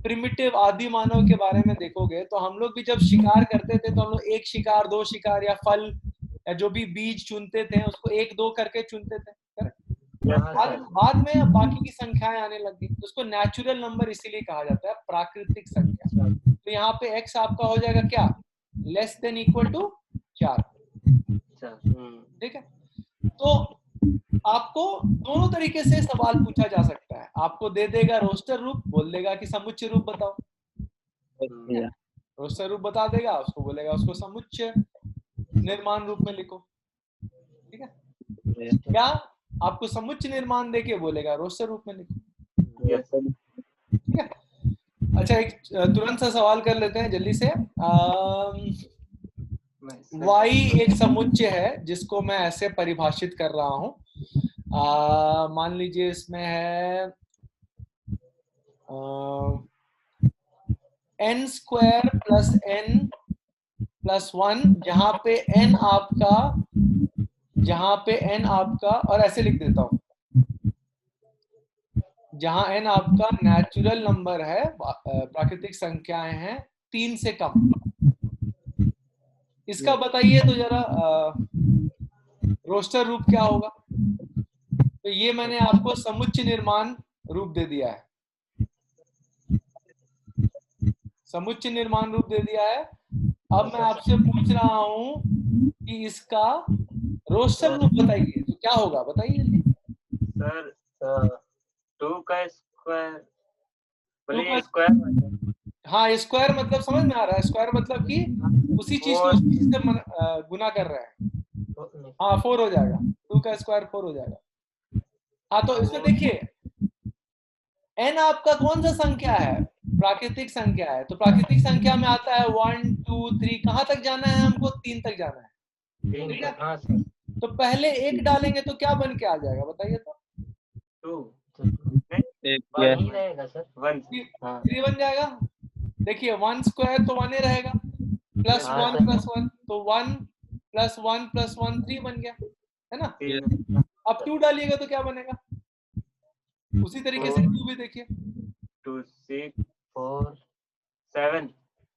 प्रिमिटिव आदि मानव के बारे में देखोगे, तो हम लोग भी जब शिकार करते थे तो हम लोग 1 शिकार 2 शिकार या फल या जो भी बीज चुनते थे उसको 1 2 करके चुनते थे, करेक्ट? बाद में बाकी की संख्याएं आने लग गई, तो उसको नेचुरल नंबर इसीलिए कहा जाता है, प्राकृतिक संख्या। तो यहाँ पे x आपका हो जाएगा क्या? Less than equal to 4। ठीक है। तो आपको दोनों तरीके से सवाल पूछा जा सकता है। आपको दे देगा रोस्टर रूप, बोल देगा कि समुच्चय रूप बताओ, रोस्टर रूप बता देगा, उसको बोलेगा उसको समुच्चय निर्माण रूप में लिखो। ठीक है, या आपको समुच्चय निर्माण देके बोलेगा रोस्टर रूप में लिखो। ठीक है। अच्छा, एक तुरंत सा सवाल कर लेते हैं जल्दी से। y एक समुच्चय है जिसको मैं ऐसे परिभाषित कर रहा हूं। मान लीजिए इसमें है n square plus n plus 1, जहां पे n आपका, और ऐसे लिख देता हूं, जहां n आपका नेचुरल नंबर है, प्राकृतिक संख्याएं हैं 3 से कम। इसका बताइए तो जरा रोस्टर रूप क्या होगा? तो ये मैंने आपको समुच्चय निर्माण रूप दे दिया है, समुच्चय निर्माण रूप दे दिया है। अब मैं आपसे पूछ रहा हूं कि इसका रोस्टर रूप बताइए, तो क्या होगा बताइए जल्दी। सर 2 का स्क्वायर, बोलिए स्क्वायर। हाँ, स्क्वायर मतलब समझ में आ रहा है? स्क्वायर मतलब कि उसी चीज को उसी चीज से गुना कर रहे हैं। हाँ, 4 हो जाएगा, 2 का स्क्वायर 4 हो जाएगा। हाँ, तो इसमें देखिए n आपका कौन सा संख्या है? प्राकृतिक संख्या है, तो प्राकृतिक संख्या में आता है 1 2 3, कहाँ तक जाना है हमको? 3 तक जाना है। ठीक है, तो पहले 1 डालेंगे तो क्या बन के आ जाएगा बताइए तो? 1 ही रहेगा सर। 3 बन जाएगा। देखिए 1 स्क्वायर तो 1 ही रहेगा, प्लस 1 प्लस 1, तो 1 प्लस 1 प्लस 1 3 बन गया, है ना? अब 2 डालिएगा तो क्या बनेगा? उसी तरीके से 2 भी देखिए, 2 6 4 7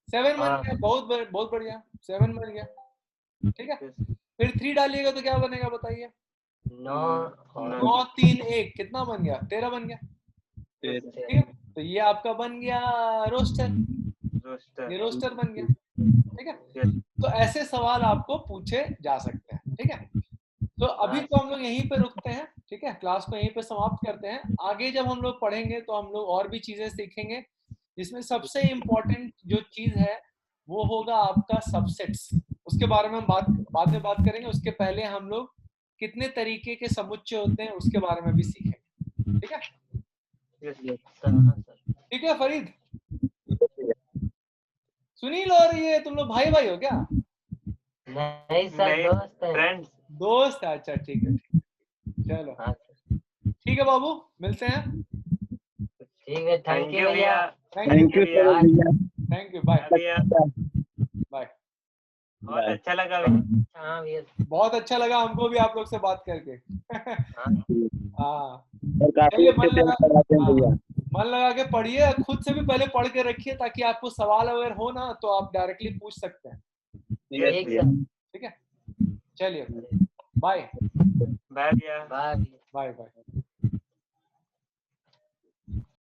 7 बन गया। बहुत बढ़िया, 7 बन गया। ठीक है, फिर 3 डालिएगा तो क्या बनेगा बताइए? 9 3 1 कितना बन गया? 13 बन गया। ठीक है, तो ये आपका बन गया रोस्टर, ये रोस्टर बन गया। ठीक है, तो ऐसे सवाल आपको पूछे जा सकते हैं। ठीक है, तो अभी तो हम लोग यहीं पे रुकते हैं। ठीक है, क्लास को यहीं पे समाप्त करते हैं। आगे जब हम लोग पढ़ेंगे तो हम लोग और भी चीजें सीखेंगे, जिसमें सबसे इम्पोर्टेंट जो चीज है वो होगा आपका सबसेट्स। उसके बारे में हम बाद में बात करेंगे। उसके पहले हम लोग कितने तरीके के समुच्चय होते हैं उसके बारे में भी सीखेंगे। ठीक है, ठीक है फरीद, सुनील और ये तुम लोग भाई भाई हो क्या? नहीं सर, नहीं, दोस्त है। फ्रेंड्स। दोस्त है, अच्छा ठीक है, चलो हाँ सर, ठीक है बाबू, मिलते हैं। ठीक है, थैंक यू भैया। भैया। थैंक यू भैया। भैया। थैंक यू, बाय भैया बाय। बहुत अच्छा लगा भैया। हाँ भैया। बहुत अच्छा लगा हमको भी आप लोग से बात करके। हाँ हाँ और काफी चलिए, अच्छे से पढ़ाते हैं भैया। मन लगा के पढ़िए, खुद से भी पहले पढ़ के रखिए ताकि आपको सवाल अगर हो ना तो आप डायरेक्टली पूछ सकते हैं। यस ठीक भैया। सर। ठीक है, चलिए बाय बाय भैया। बाय। Bye bye.